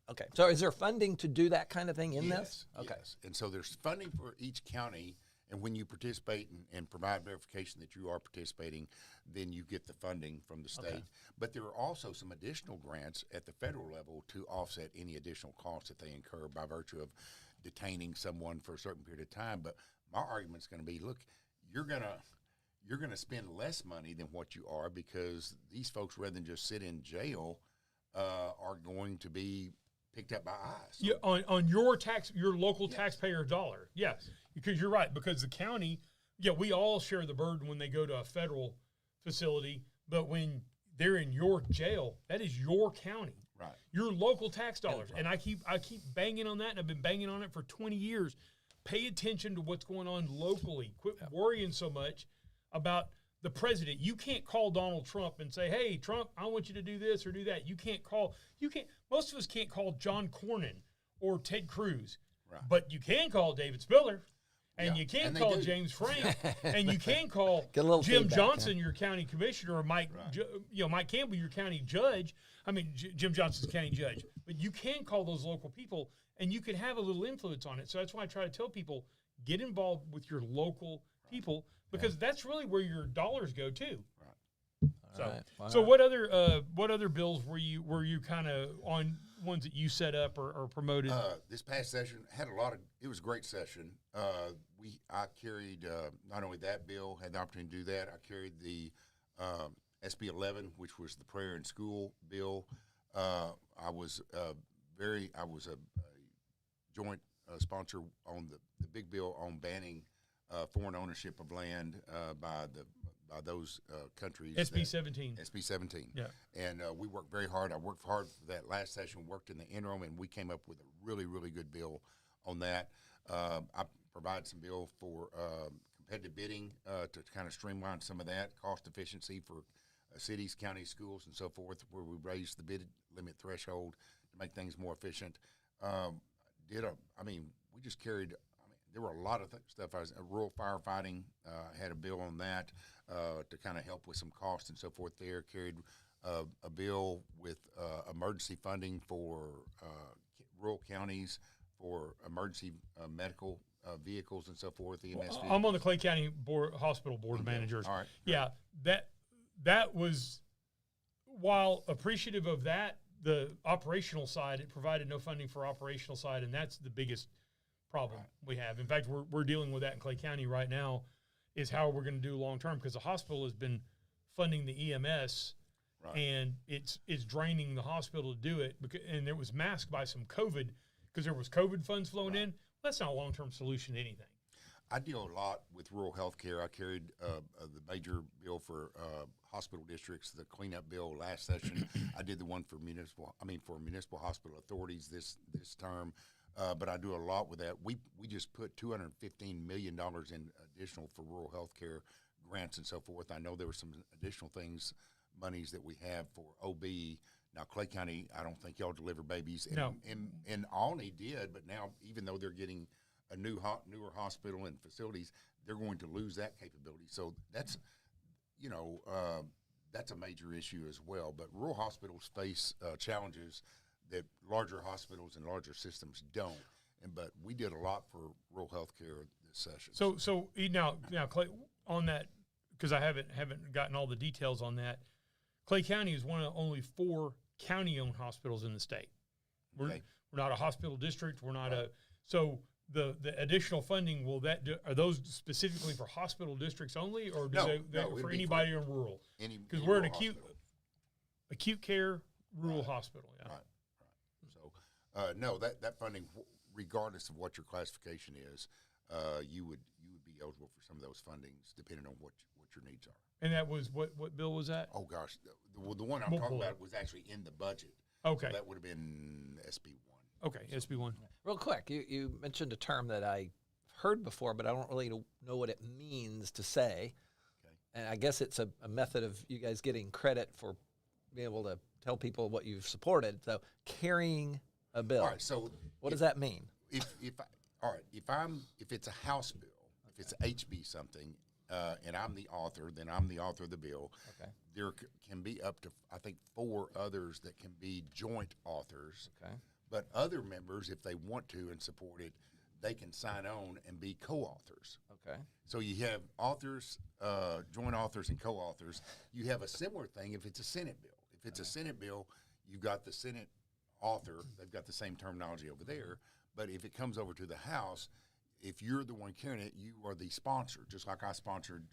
Okay, so is there funding to do that kind of thing in this? Okay, Yes. And so there's funding for each county, and when you participate and provide verification that you are participating, then you get the funding from the state. But there are also some additional grants at the federal level to offset any additional costs that they incur by virtue of detaining someone for a certain period of time. But my argument is going to be, look, you're going to spend less money than what you are, because these folks, rather than just sit in jail, are going to be picked up by ICE. Yeah, on your local taxpayer dollar. Yes, because you're right. Because the county, we all share the burden when they go to a federal facility, but when they're in your jail, that is your county, Right. your local tax dollars. And I keep banging on that, and I've been banging on it for 20 years. Pay attention to what's going on locally. Quit worrying so much about the president. You can't call Donald Trump and say, "Hey, Trump, I want you to do this or do that." Most of us can't call John Cornyn or Ted Cruz, Right. but you can call David Spiller, and Yeah, you can and they call do. James Frank, and you can call Get a little Jim feedback, Johnson, your county commissioner, or Mike Campbell, your county judge. Jim Johnson's county judge. But you can call those local people, and you can have a little influence on it. So that's why I try to tell people, get involved with your local people, because that's really where your dollars go too. So, All right. Wow. so what other bills were you kind of on, ones that you set up or promoted? This past session had it was a great session. I carried not only that bill, had the opportunity to do that. I carried the SB 11, which was the prayer in school bill. I was a joint sponsor on the big bill on banning foreign ownership of land by those countries. SB 17. SB 17. Yeah. And we worked very hard. I worked hard for that last session, worked in the interim, and we came up with a really, really good bill on that. I provided some bill for competitive bidding to kind of streamline some of that, cost efficiency for cities, counties, schools, and so forth, where we raised the bid limit threshold to make things more efficient. We just carried, there were a lot of stuff. I was rural firefighting, had a bill on that to kind of help with some costs and so forth there. Carried a bill with emergency funding for rural counties for emergency medical vehicles and so forth. EMS I'm on the Clay County Hospital Board of Managers. All right. Yeah, that was, while appreciative of that, the operational side, it provided no funding for operational side, and that's the biggest problem we have. In fact, we're dealing with that in Clay County right now, is how we're going to do long term, because the hospital has been funding the EMS, and it's draining the hospital to do it, and it was masked by some COVID, because there was COVID funds flowing in. That's not a long term solution to anything. I deal a lot with rural health care. I carried the major bill for hospital districts, the cleanup bill last session. I did the one for municipal hospital authorities this term. But I do a lot with that. We just put $215 million in additional for rural health care grants and so forth. I know there were some additional monies that we have for OB. Now, Clay County, I don't think y'all deliver babies. No. And Alney did, but now even though they're getting a newer hospital and facilities, they're going to lose that capability. So that's, that's a major issue as well. But rural hospitals face challenges that larger hospitals and larger systems don't. But we did a lot for rural health care this session. So now Clay, on that, because I haven't gotten all the details on that, Clay County is one of only 4 county-owned hospitals in the state. We're not a hospital district. We're not so the additional funding, are those specifically for hospital districts only, or do they for anybody in rural? Because we're an acute care rural hospital. Yeah. Right. So no, that funding, regardless of what your classification is, you would be eligible for some of those fundings depending on what your needs are. And that was what bill was that? Oh gosh, the one I'm talking about was actually in the budget. Okay, so that would have been SB 1. Okay, SB 1. Real quick, you mentioned a term that I heard before, but I don't really know what it means to say. Okay. And I guess it's a method of you guys getting credit for being able to tell people what you've supported. So carrying a bill. All right. So what does that mean? If it's a House bill, if it's HB something, and I'm the author, then I'm the author of the bill. Okay. There can be up to, I think, 4 others that can be joint authors. Okay. But other members, if they want to and support it, they can sign on and be co-authors. Okay. So you have authors, joint authors, and co-authors. You have a similar thing if it's a Senate bill. If it's a Senate bill, you've got the Senate author. They've got the same terminology over there. But if it comes over to the House, if you're the one carrying it, you are the sponsor. Just like I sponsored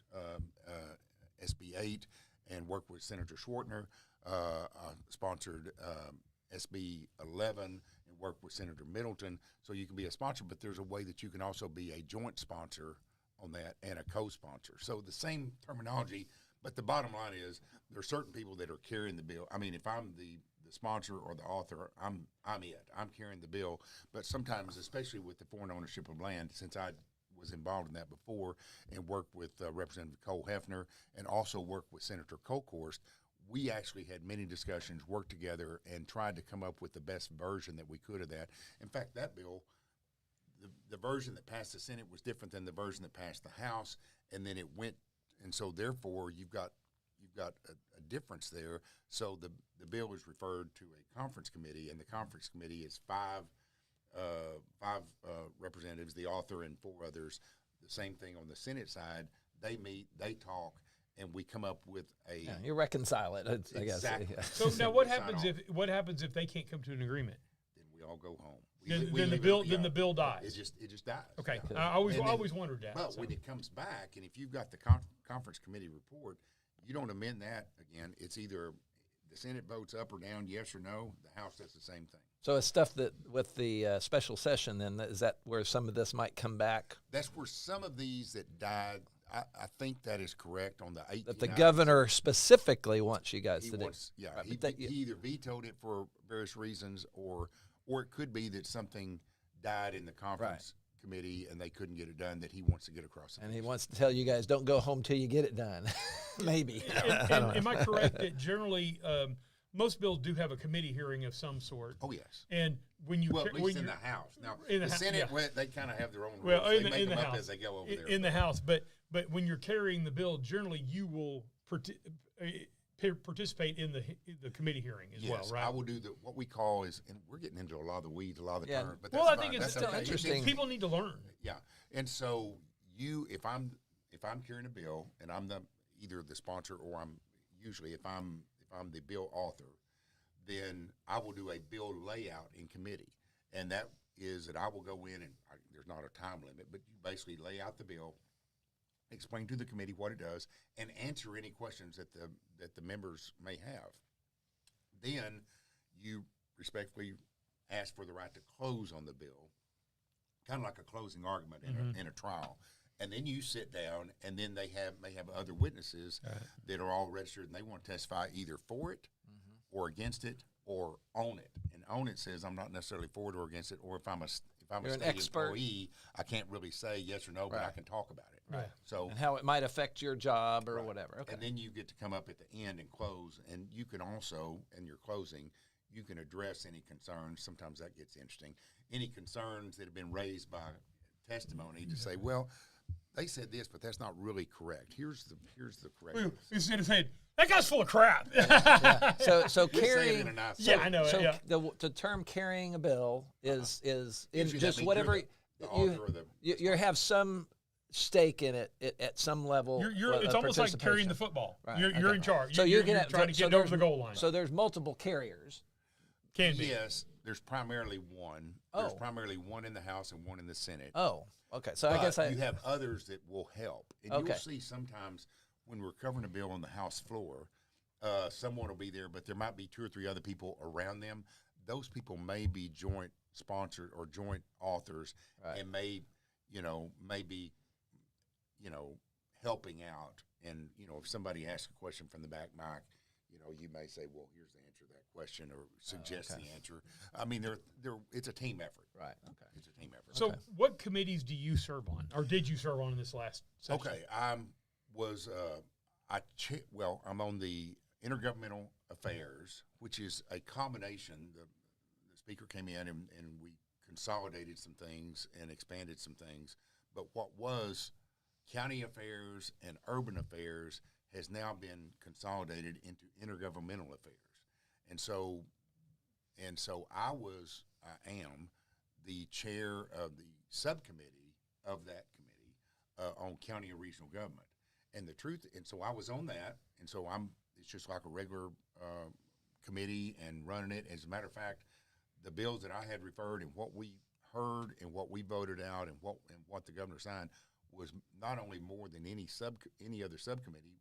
SB 8 and worked with Senator Schwartner. I sponsored SB 11 and worked with Senator Middleton. So you can be a sponsor, but there's a way that you can also be a joint sponsor on that and a co-sponsor. So the same terminology, but the bottom line is there are certain people that are carrying the bill. I mean, if I'm the sponsor or the author, I'm it. I'm carrying the bill. But sometimes, especially with the foreign ownership of land, since I was involved in that before and worked with Representative Cole Hefner and also worked with Senator Kolkhorst, we actually had many discussions, worked together, and tried to come up with the best version that we could of that. In fact, that bill, the version that passed the Senate was different than the version that passed the House, and then it went, and so therefore you've got a difference there. So the bill was referred to a conference committee, and the conference committee is five representatives, the author and 4 others. The same thing on the Senate side. They meet, they talk, and we come up with a. Yeah, you reconcile it, I guess. Exactly. Yeah. So now, what happens if they can't come to an agreement? Then we all go home. Then the bill dies. It just dies. Okay, I always wondered that. But when it comes back, and if you've got the conference committee report, you don't amend that again. It's either the Senate votes up or down, yes or no. The House does the same thing. So it's stuff that with the special session, then is that where some of this might come back? That's where some of these that died. I think that is correct on the 18 That the items. governor specifically wants you guys He to wants, do. yeah, Right, he, but that- he either vetoed it for various reasons, or it could be that something died in the conference committee and they couldn't get it done that he wants to get across. The And he finish. wants to tell you guys, don't go home till you get it done. Maybe. And am I correct that generally most bills do have a committee hearing of some sort? Oh yes. And when you Well, at when least in you're- the House. Now, in the the Hou- Senate, yeah. they kind of have their own rules. well, They in the, make in the them up house as they go over there. in the house, but when you're carrying the bill, generally you will participate in the committee hearing as Yes, well, right? I will do what we call is, and we're getting into a lot of the weeds, a lot of the Yeah. terms, but Well, that's I think fine. it's That's still okay. interesting. People need to learn. Yeah, and so if I'm carrying a bill and I'm either the sponsor or I'm usually if I'm the bill author, then I will do a bill layout in committee, and that is that I will go in and there's not a time limit, but you basically lay out the bill, explain to the committee what it does, and answer any questions that the members may have. Then you respectfully ask for the right to close on the bill, kind of like a closing argument in a trial. And then you sit down, and then they may have other witnesses that are all registered, and they want to testify either for it or against it or on it. And on it says I'm not necessarily for it or against it, or if I'm a You're an state expert. employee, I can't really say yes or no, but I Right. can talk about it. Right. So And how it might affect your job or Right. whatever. Okay. and then you get to come up at the end and close, and you can also, in your closing, you can address any concerns. Sometimes that gets interesting. Any concerns that have been raised by testimony to say, well, they said this, but that's not really correct. Here's the correct. Instead of saying that guy's full of crap. So Just say it carrying. in a nice Yeah, way. I know. So yeah. the term carrying a bill is in Usually that just means whatever you're the author or the you have some stake in it at some level. It's of almost like carrying the participation. football. Right, You're okay. in charge. So you're you can trying to get over the goal line. So there's multiple carriers. Can be. Yes, there's primarily one. There's Oh. primarily one in the House and one in the Senate. Oh, okay. So But I guess you have others that will help. And Okay. you'll see sometimes when we're covering a bill on the House floor, someone will be there, but there might be 2 or 3 other people around them. Those people may be joint sponsored or joint authors Right. and may be, helping out. And, if somebody asks a question from the back mic, you may say, well, here's the answer to that question or suggest okay. the answer. I mean, it's a team effort. right. Okay. It's a team effort. So, what committees do you serve on, or did you serve on in this last session? Okay, I'm on the Intergovernmental Affairs, which is a combination. The speaker came in and we consolidated some things and expanded some things. But what was county affairs and urban affairs has now been consolidated into intergovernmental affairs. And so I am the chair of the subcommittee of that committee on county and regional government. And so I was on that, and so it's just like a regular committee and running it. As a matter of fact, the bills that I had referred and what we heard and what we voted out and what the governor signed was not only more than any other subcommittee.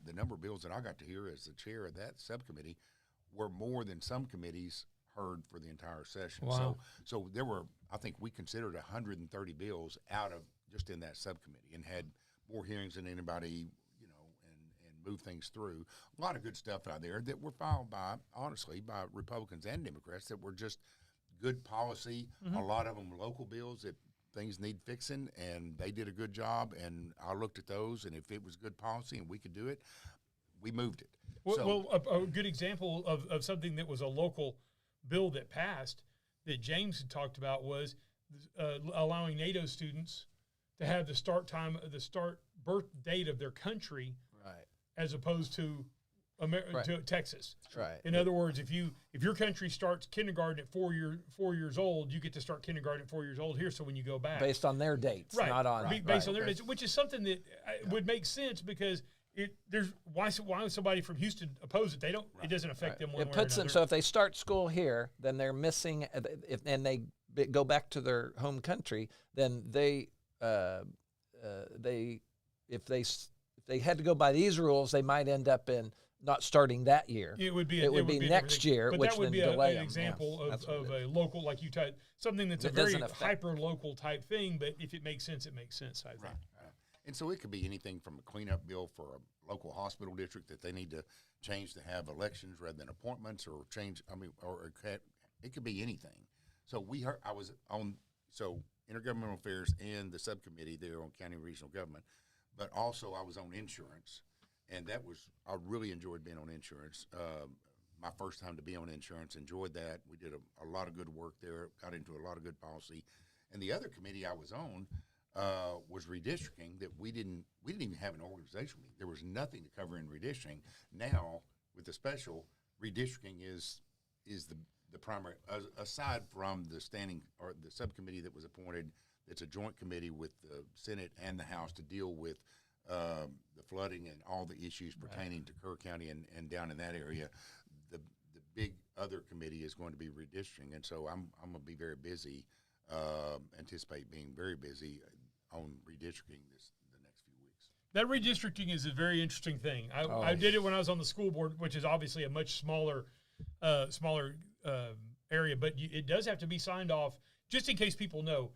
The number of bills that I got to hear as the chair of that subcommittee were more than some committees heard for the entire session. Wow. So there were, I think we considered 130 bills out of just in that subcommittee and had more hearings than anybody, and moved things through. A lot of good stuff out there that were filed by Republicans and Democrats that were just good policy. A lot of them local bills that things need fixing, and they did a good job. And I looked at those, and if it was good policy and we could do it, we moved it. A good example of something that was a local bill that passed that James had talked about was allowing NATO students to have the start birth date of their country, Right. as opposed to Right. to Texas. Right. In other words, if your country starts kindergarten at 4 years old, you get to start kindergarten at 4 years old here. So when you go back, Based on their dates, right, not on based on their okay. dates, which is something that would make sense because why would somebody from Houston oppose it? It doesn't affect them one It way puts or them. another. So if they start school here, then they're missing. And they go back to their home country, then if they had to go by these rules, they might end up in not starting that year. It would be it would be a next different thing. year, but which that would then be delay an them. example Yeah, of, that's what of it a local, like you type something that's That a very doesn't affect- hyper local type thing. But if it makes sense, it makes sense. I think. Right. And so it could be anything from a cleanup bill for a local hospital district that they need to change to have elections rather than appointments, or change. I mean, or it could be anything. So I was on intergovernmental affairs and the subcommittee there on county and regional government, but also I was on insurance, and I really enjoyed being on insurance. My first time to be on insurance, enjoyed that. We did a lot of good work there, got into a lot of good policy. And the other committee I was on was redistricting. That we didn't even have an organizational meeting. There was nothing to cover in redistricting. Now with the special, redistricting is the primary, aside from the standing or the subcommittee that was appointed. It's a joint committee with the Senate and the House to deal with the flooding and all the issues pertaining to Kerr County and down in that area. The big other committee is going to be redistricting, and so I'm going to be very busy. Anticipate being very busy on redistricting the next few weeks. That redistricting is a very interesting thing. I did it when I was on the school board, which is obviously a much smaller area, but it does have to be signed off. Just in case people know,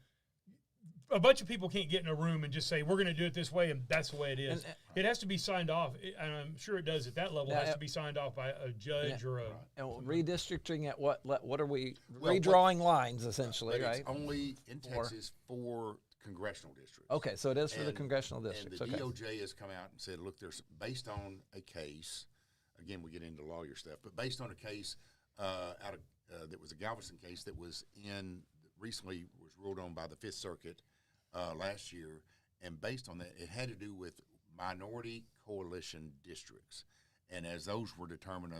a bunch of people can't get in a room and just say we're going to do it this way and that's the way it is. It has to be signed off, and I'm sure it does at that level. It has to be signed off by a judge or a. And redistricting at what are we Well, redrawing lines essentially, But right? it's only in Texas for congressional districts. Okay, so it is for the And- congressional districts. And the Okay. DOJ has come out and said, look, there's based on a case. Again, we get into lawyer stuff, but based on a case that was a Galveston case that was recently was ruled on by the Fifth Circuit last year, and based on that, it had to do with minority coalition districts, and as those were determined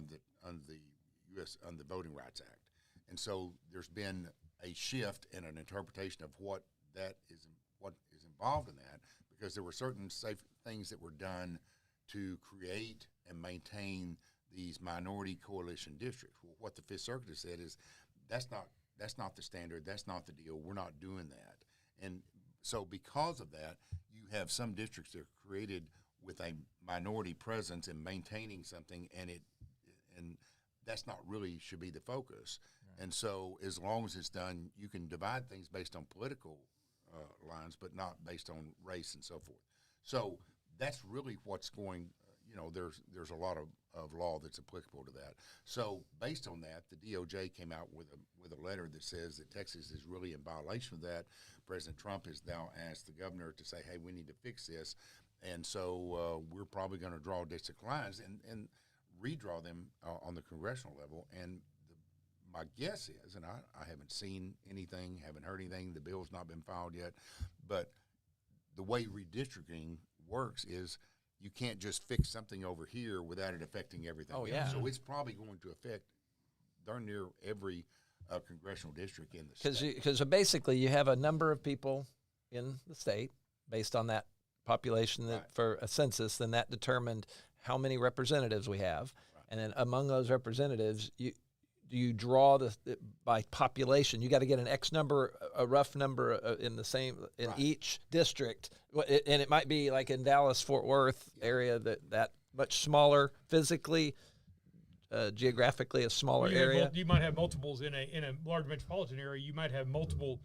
under the Voting Rights Act, and so there's been a shift in an interpretation of what is involved in that, because there were certain safe things that were done to create and maintain these minority coalition districts. Well, what the Fifth Circuit has said is that's not the standard, that's not the deal. We're not doing that, and so because of that, you have some districts that are created with a minority presence in maintaining something, and that's not really should be the focus. Right. And so as long as it's done, you can divide things based on political lines, but not based on race and so forth. So that's really what's going. There's a lot of law that's applicable to that. So based on that, the DOJ came out with a letter that says that Texas is really in violation of that. President Trump has now asked the governor to say, hey, we need to fix this. And so we're probably going to draw district lines and redraw them on the congressional level. And my guess is, and I haven't seen anything, haven't heard anything, the bill's not been filed yet, but the way redistricting works is you can't just fix something over here without it affecting everything else. Yeah. So it's probably going to affect darn near every congressional district in the state. Because basically you have a number of people in the state based on that population that for a census, then that determined how many representatives we have. Right. And then among those representatives, you draw by population. You got to get an X number, a rough number in each district, and it might be like in Dallas, Fort Worth area that much smaller physically, geographically a smaller area. You might have multiples in a large metropolitan area. You might have multiple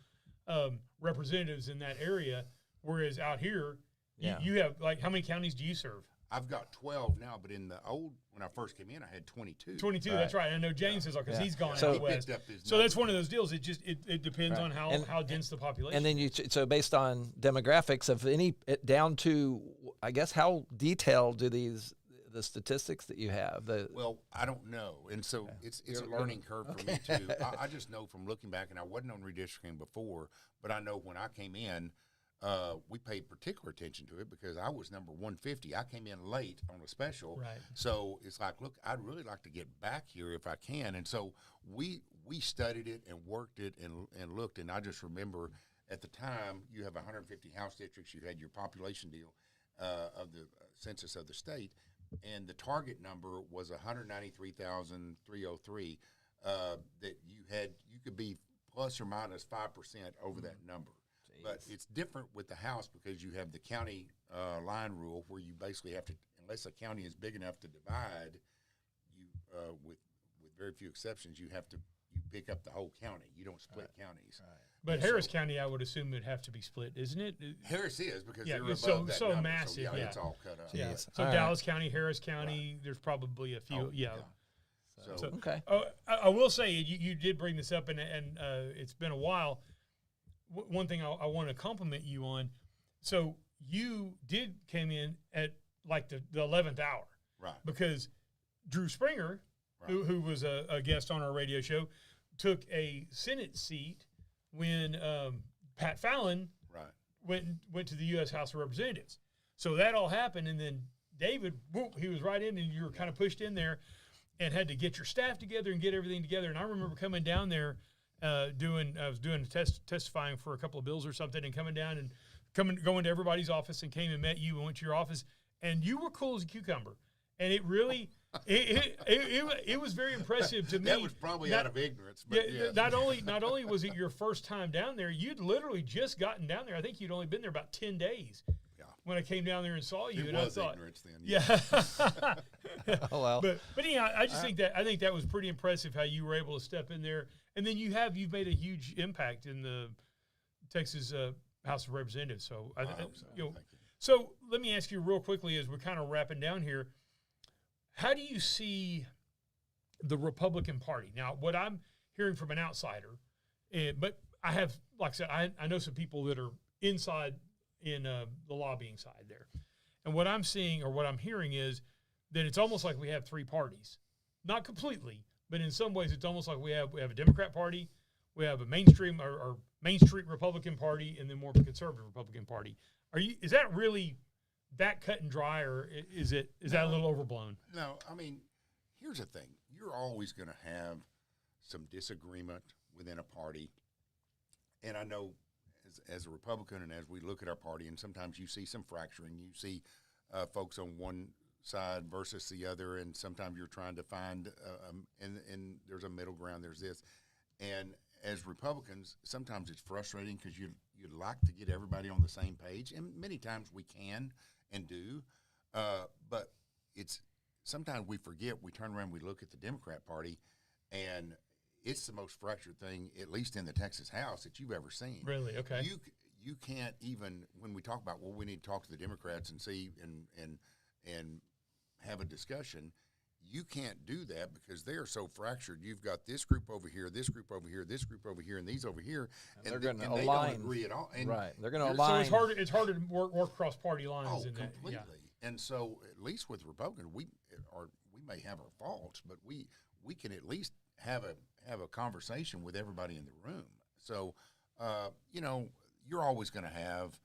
representatives in that area, whereas out here, you have how many counties do you serve? I've got 12 now, but in the when I first came in, I had 22. 22, that's right. I know James is because he's gone So out west. So that's one of those deals. It depends on how dense the population. And then so based on demographics of down to, I guess, how detailed do the statistics that you have? Well, I don't know, and so it's a learning curve for me too. I just know from looking back, and I wasn't on redistricting before, but I know when I came in, we paid particular attention to it because I was number 150. I came in late on a special, right. So it's like, look, I'd really like to get back here if I can, and so we studied it and worked it and looked, and I just remember at the time you have 150 House districts, you had your population deal of the census of the state, and the target number was 193,303 that you could be plus or minus 5% over that number. But it's different with the House because you have the county line rule where you basically have to, unless a county is big enough to divide, you with very few exceptions, you pick up the whole county. You don't split counties. Right. But Harris County, I would assume, would have to be split, isn't it? Harris is because Yeah, they're above so- that so number. massive, So, yeah. it's all cut up. Yeah. Jeez. So All right. Dallas County, Harris County, there's probably a few. Oh, yeah. So, Okay. Oh, I will say you did bring this up, and it's been a while. One thing I want to compliment you on. So you came in at like the 11th hour, right. because Drew Springer, Right. who was a guest on our radio show, took a Senate seat when Pat Fallon Right. went to the U.S. House of Representatives. So that all happened, and then David, whoop, he was right in, and you were kind of pushed in there, and had to get your staff together and get everything together. And I remember coming down there, I was doing testifying for a couple of bills or something, and coming down and going to everybody's office, and came and met you and went to your office, and you were cool as a cucumber. And it really, it was very impressive to me. That was probably out of ignorance. But Yeah, not only was it your first time down there, you'd literally just gotten down there. I think you'd only been there about 10 days when I came down there and saw you. It and was I thought, ignorance then. yeah. Oh well. But anyhow, I just think that was pretty impressive how you were able to step in there, and then you've made a huge impact in the Texas House of Representatives. So I hope so. You know, Thank you. so let me ask you real quickly as we're kind of wrapping down here. How do you see the Republican Party? Now, what I'm hearing from an outsider, but I have, like I said, I know some people that are inside in the lobbying side there. And what I'm seeing or what I'm hearing is that it's almost like we have three parties. Not completely, but in some ways it's almost like we have a Democrat Party, we have a mainstream or Main Street Republican Party, and then more of a conservative Republican Party. Is that really that cut and dry, or is that a little overblown? No, I mean, here's the thing. You're always going to have some disagreement within a party. And I know as a Republican and as we look at our party, and sometimes you see some fracturing. You see folks on one side versus the other, and sometimes you're trying to find, and there's a middle ground, there's this. And as Republicans, sometimes it's frustrating because you'd like to get everybody on the same page, and many times we can and do, but it's sometimes we forget. We turn around, we look at the Democrat Party, and it's the most fractured thing, at least in the Texas House, that you've ever seen. Really? Okay. You can't even, when we talk about, well, we need to talk to the Democrats and see and have a discussion. You can't do that because they are so fractured. You've got this group over here, this group over here, this group over here, and these over here, and they're going to they align. don't agree at all. And Right. They're going to So align. it's harder to work across party lines. Oh, in that. completely. Yeah. And so, at least with Republicans, we may have our faults, but we can at least have a conversation with everybody in the room. So, you're always going to have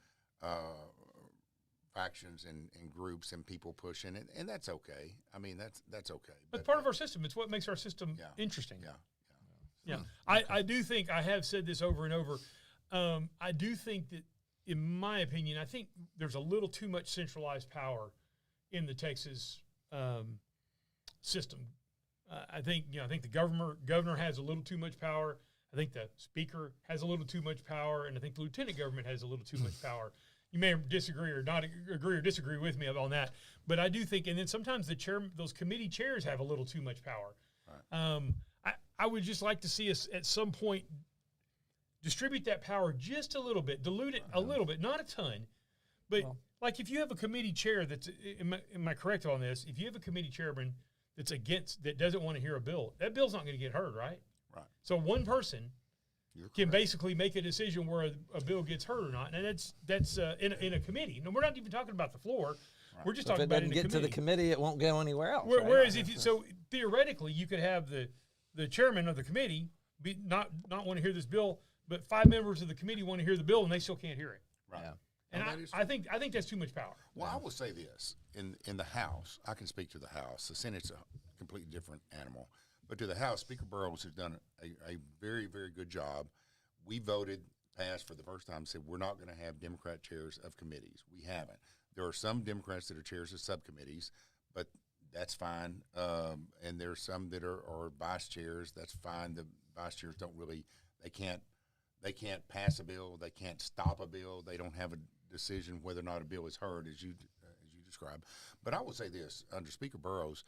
factions and groups and people pushing it, and that's okay. I mean, that's okay. That's part of our system. It's what makes our system interesting. Yeah. I do think, I have said this over and over, I do think that, in my opinion, I think there's a little too much centralized power in the Texas system. I think the governor has a little too much power. I think the speaker has a little too much power, and I think the lieutenant government has a little too much power. You may disagree or not agree or disagree with me on that, but I do think, and then sometimes those committee chairs have a little too much power. Right. I would just like to see us at some point distribute that power just a little bit, dilute it a little bit, not a ton, but like if you have a committee chair that's, am I correct on this? If you have a committee chairman that doesn't want to hear a bill, that bill's not going to get heard, right? Right. So one person You're can correct. basically make a decision where a bill gets heard or not, and that's in a committee. No, we're not even talking about the floor. Right. We're just So if talking it about doesn't in a get committee. to the committee, it won't go anywhere else. right? Whereas so theoretically, you could have the chairman of the committee not want to hear this bill, but 5 members of the committee want to hear the bill, and they still can't hear it. Right. Yeah. And No, that is I think that's too much power. Well, I will say this. In the House, I can speak to the House. The Senate's a completely different animal. But to the House, Speaker Burrows has done a very, very good job. We passed for the first time, said we're not going to have Democrat chairs of committees. We haven't. There are some Democrats that are chairs of subcommittees, but that's fine. And there's some that are vice chairs. That's fine. The vice chairs they They can't pass a bill. They can't stop a bill. They don't have a decision whether or not a bill is heard, as you described. But I will say this: under Speaker Burrows,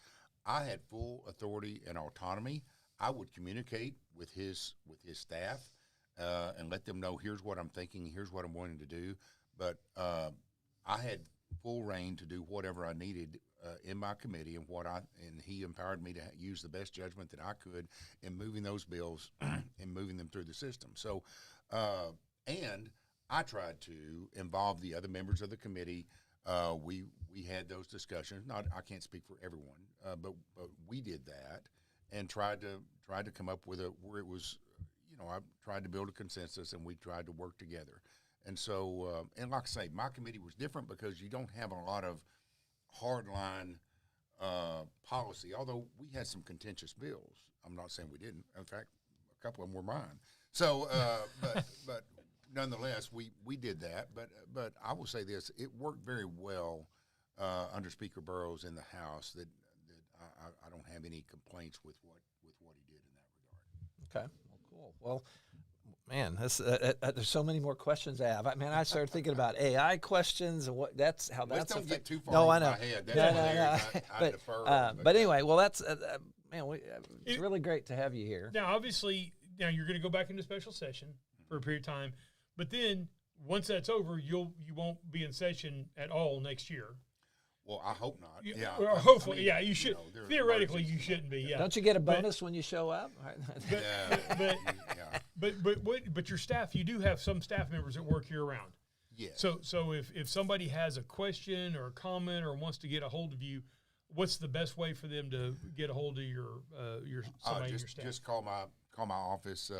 I had full authority and autonomy. I would communicate with his staff and let them know, here's what I'm thinking, here's what I'm wanting to do. But I had full reign to do whatever I needed in my committee, and he empowered me to use the best judgment that I could in moving those bills and moving them through the system. So, and I tried to involve the other members of the committee. We had those discussions. I can't speak for everyone, but we did that and tried to come up with where it was. I tried to build a consensus, and we tried to work together. And so, and like I say, my committee was different because you don't have a lot of hardline policy, although we had some contentious bills. I'm not saying we didn't. In fact, a couple of them were mine. So, but nonetheless, we did that. But I will say this: it worked very well under Speaker Burrows in the House. That I don't have any complaints with what he did in that regard. Okay. Well, cool. Well, man, there's so many more questions I have. I started thinking about AI questions and Let's don't get too far No, I into know. my head. That's I defer. But anyway, well, that's it's really great to have you here. Now, obviously, you're going to go back into special session for a period of time, but then once that's over, you won't be in session at all next year. Well, I hope not. Yeah, Well, hopefully, I mean, you should. there's Theoretically, you emergencies. shouldn't be. Yeah. Don't you get a bonus when you show up? But your staff, you do have some staff members that work year round. Yes. So if somebody has a question or a comment or wants to get a hold of you, what's the best way for them to get a hold of somebody in your staff? Just call my office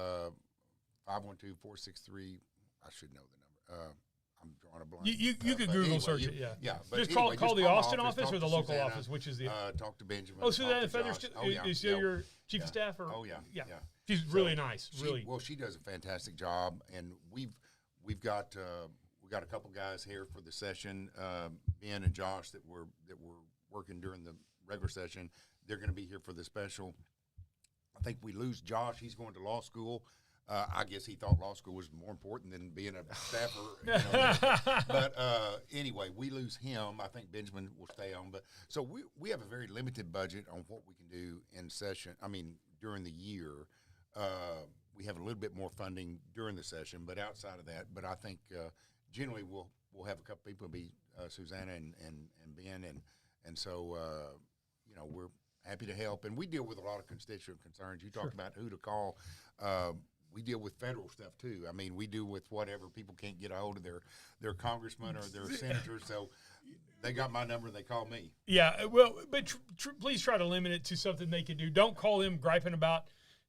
512-463. I should know the number. I'm drawing a blank. You could but Google anyway, search it. Yeah. Yeah. But Just anyway, call the my Austin office talk or the to local Susanna, office, which is the. Talk to Benjamin. Oh, talk Susanna to Feathers Josh. Oh, yeah. is still your chief of staff, or Oh yeah. yeah. She's really nice. Really. She does a fantastic job, and we've got a couple guys here for the session. Ben and Josh that were working during the regular session. They're going to be here for the special. I think we lose Josh. He's going to law school. I guess he thought law school was more important than being a staffer. But anyway, we lose him. I think Benjamin will stay on. But so we have a very limited budget on what we can do in session. I mean, during the year, we have a little bit more funding during the session. But outside of that, but I think generally we'll have a couple people be Susanna and Ben, and so we're happy to help. And we deal with a lot of constituent concerns. You talked about who to call. We deal with federal stuff too. I mean, we deal with whatever people can't get a hold of their congressman or their senator. So they got my number. They call me. Yeah, well, but please try to limit it to something they can do. Don't call them griping about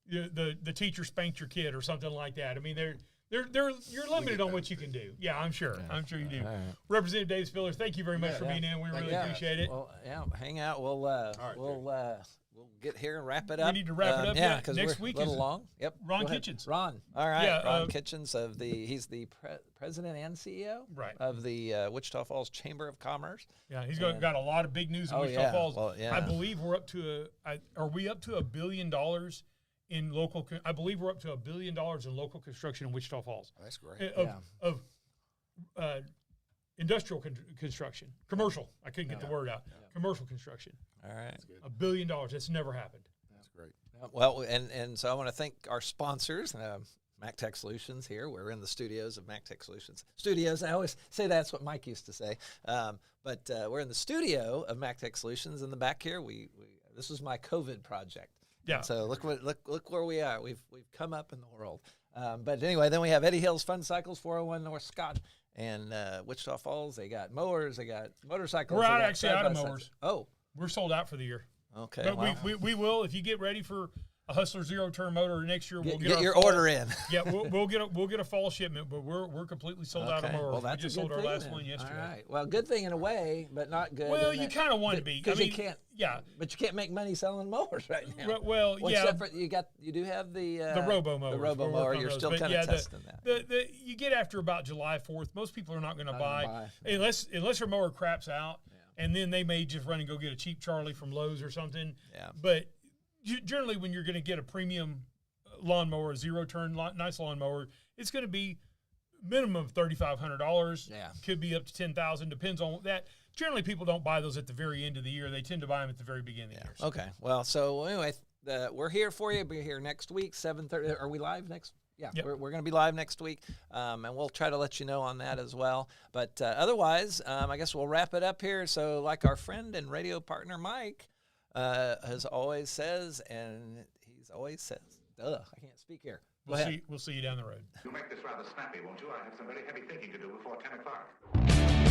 the teacher spanked your kid or something like that. I mean, you're limited on what you can do. Yeah, I'm sure. Yeah. I'm sure you do. Right. Representative Dave Spiller, thank you very much for being in. We really appreciate it. Well, hang out. We'll get here and wrap it up. We need to wrap it up. Yeah, because next we're week a little is long. Yep. Ron Kitchens. Ron. All right. Yeah, Ron Kitchens he's the president and CEO of the Wichita Falls Chamber of Commerce. Yeah, he's got a lot of big news in Wichita Falls. Well, I believe we're up to are we up to $1 billion in local? I believe we're up to $1 billion in local construction in Wichita Falls. Oh, that's great. Of industrial construction, commercial. I couldn't get the word out. Yeah. Commercial construction. All right. $1 billion. That's never happened. That's great. Well, and so I want to thank our sponsors, MacTech Solutions here. We're in the studios of MacTech Solutions. Studios, I always say that's what Mike used to say. But we're in the studio of MacTech Solutions. In the back here, this was my COVID project. Yeah. And so look where we are. We've come up in the world. But anyway, then we have Eddie Hills Fun Cycles, 401 North Scott, and Wichita Falls. They got mowers. They got motorcycles. We're actually out of mowers. Oh, we're sold out for the year. Okay. But we will, if you get ready for a Hustler zero turn motor next year, we'll get your order in. Yeah, we'll get a fall shipment, but we're completely sold out of mowers. Well, that's we just a good sold our last thing, one yesterday. All right. Well, good thing in a way, but not good. Well, you kind of want to be because you can't. Yeah, but you can't make money selling mowers right now. Well, yeah. Except for you do have the robo mowers. The robo mower. You're still kind of testing that. You get after about July 4th. Most people are not going to buy unless your mower craps out, and then they may just run and go get a cheap Charlie from Lowe's or something. Yeah. But generally, when you're going to get a premium lawnmower, a zero-turn, nice lawnmower, it's going to be minimum of $3,500. Yeah. Could be up to $10,000. Depends on that. Generally, people don't buy those at the very end of the year. They tend to buy them at the very beginning of the year. Okay. Well, so anyway, we're here for you. Be here next week, 7:30. Are we live next? Yeah, Yep. we're going to be live next week, and we'll try to let you know on that as well. But otherwise, I guess we'll wrap it up here. So, like our friend and radio partner Mike has always says, and he's always says, I can't speak here. Go ahead. We'll see you down the road. You'll make this rather snappy, won't you? I have some very heavy thinking to do before 10 o'clock.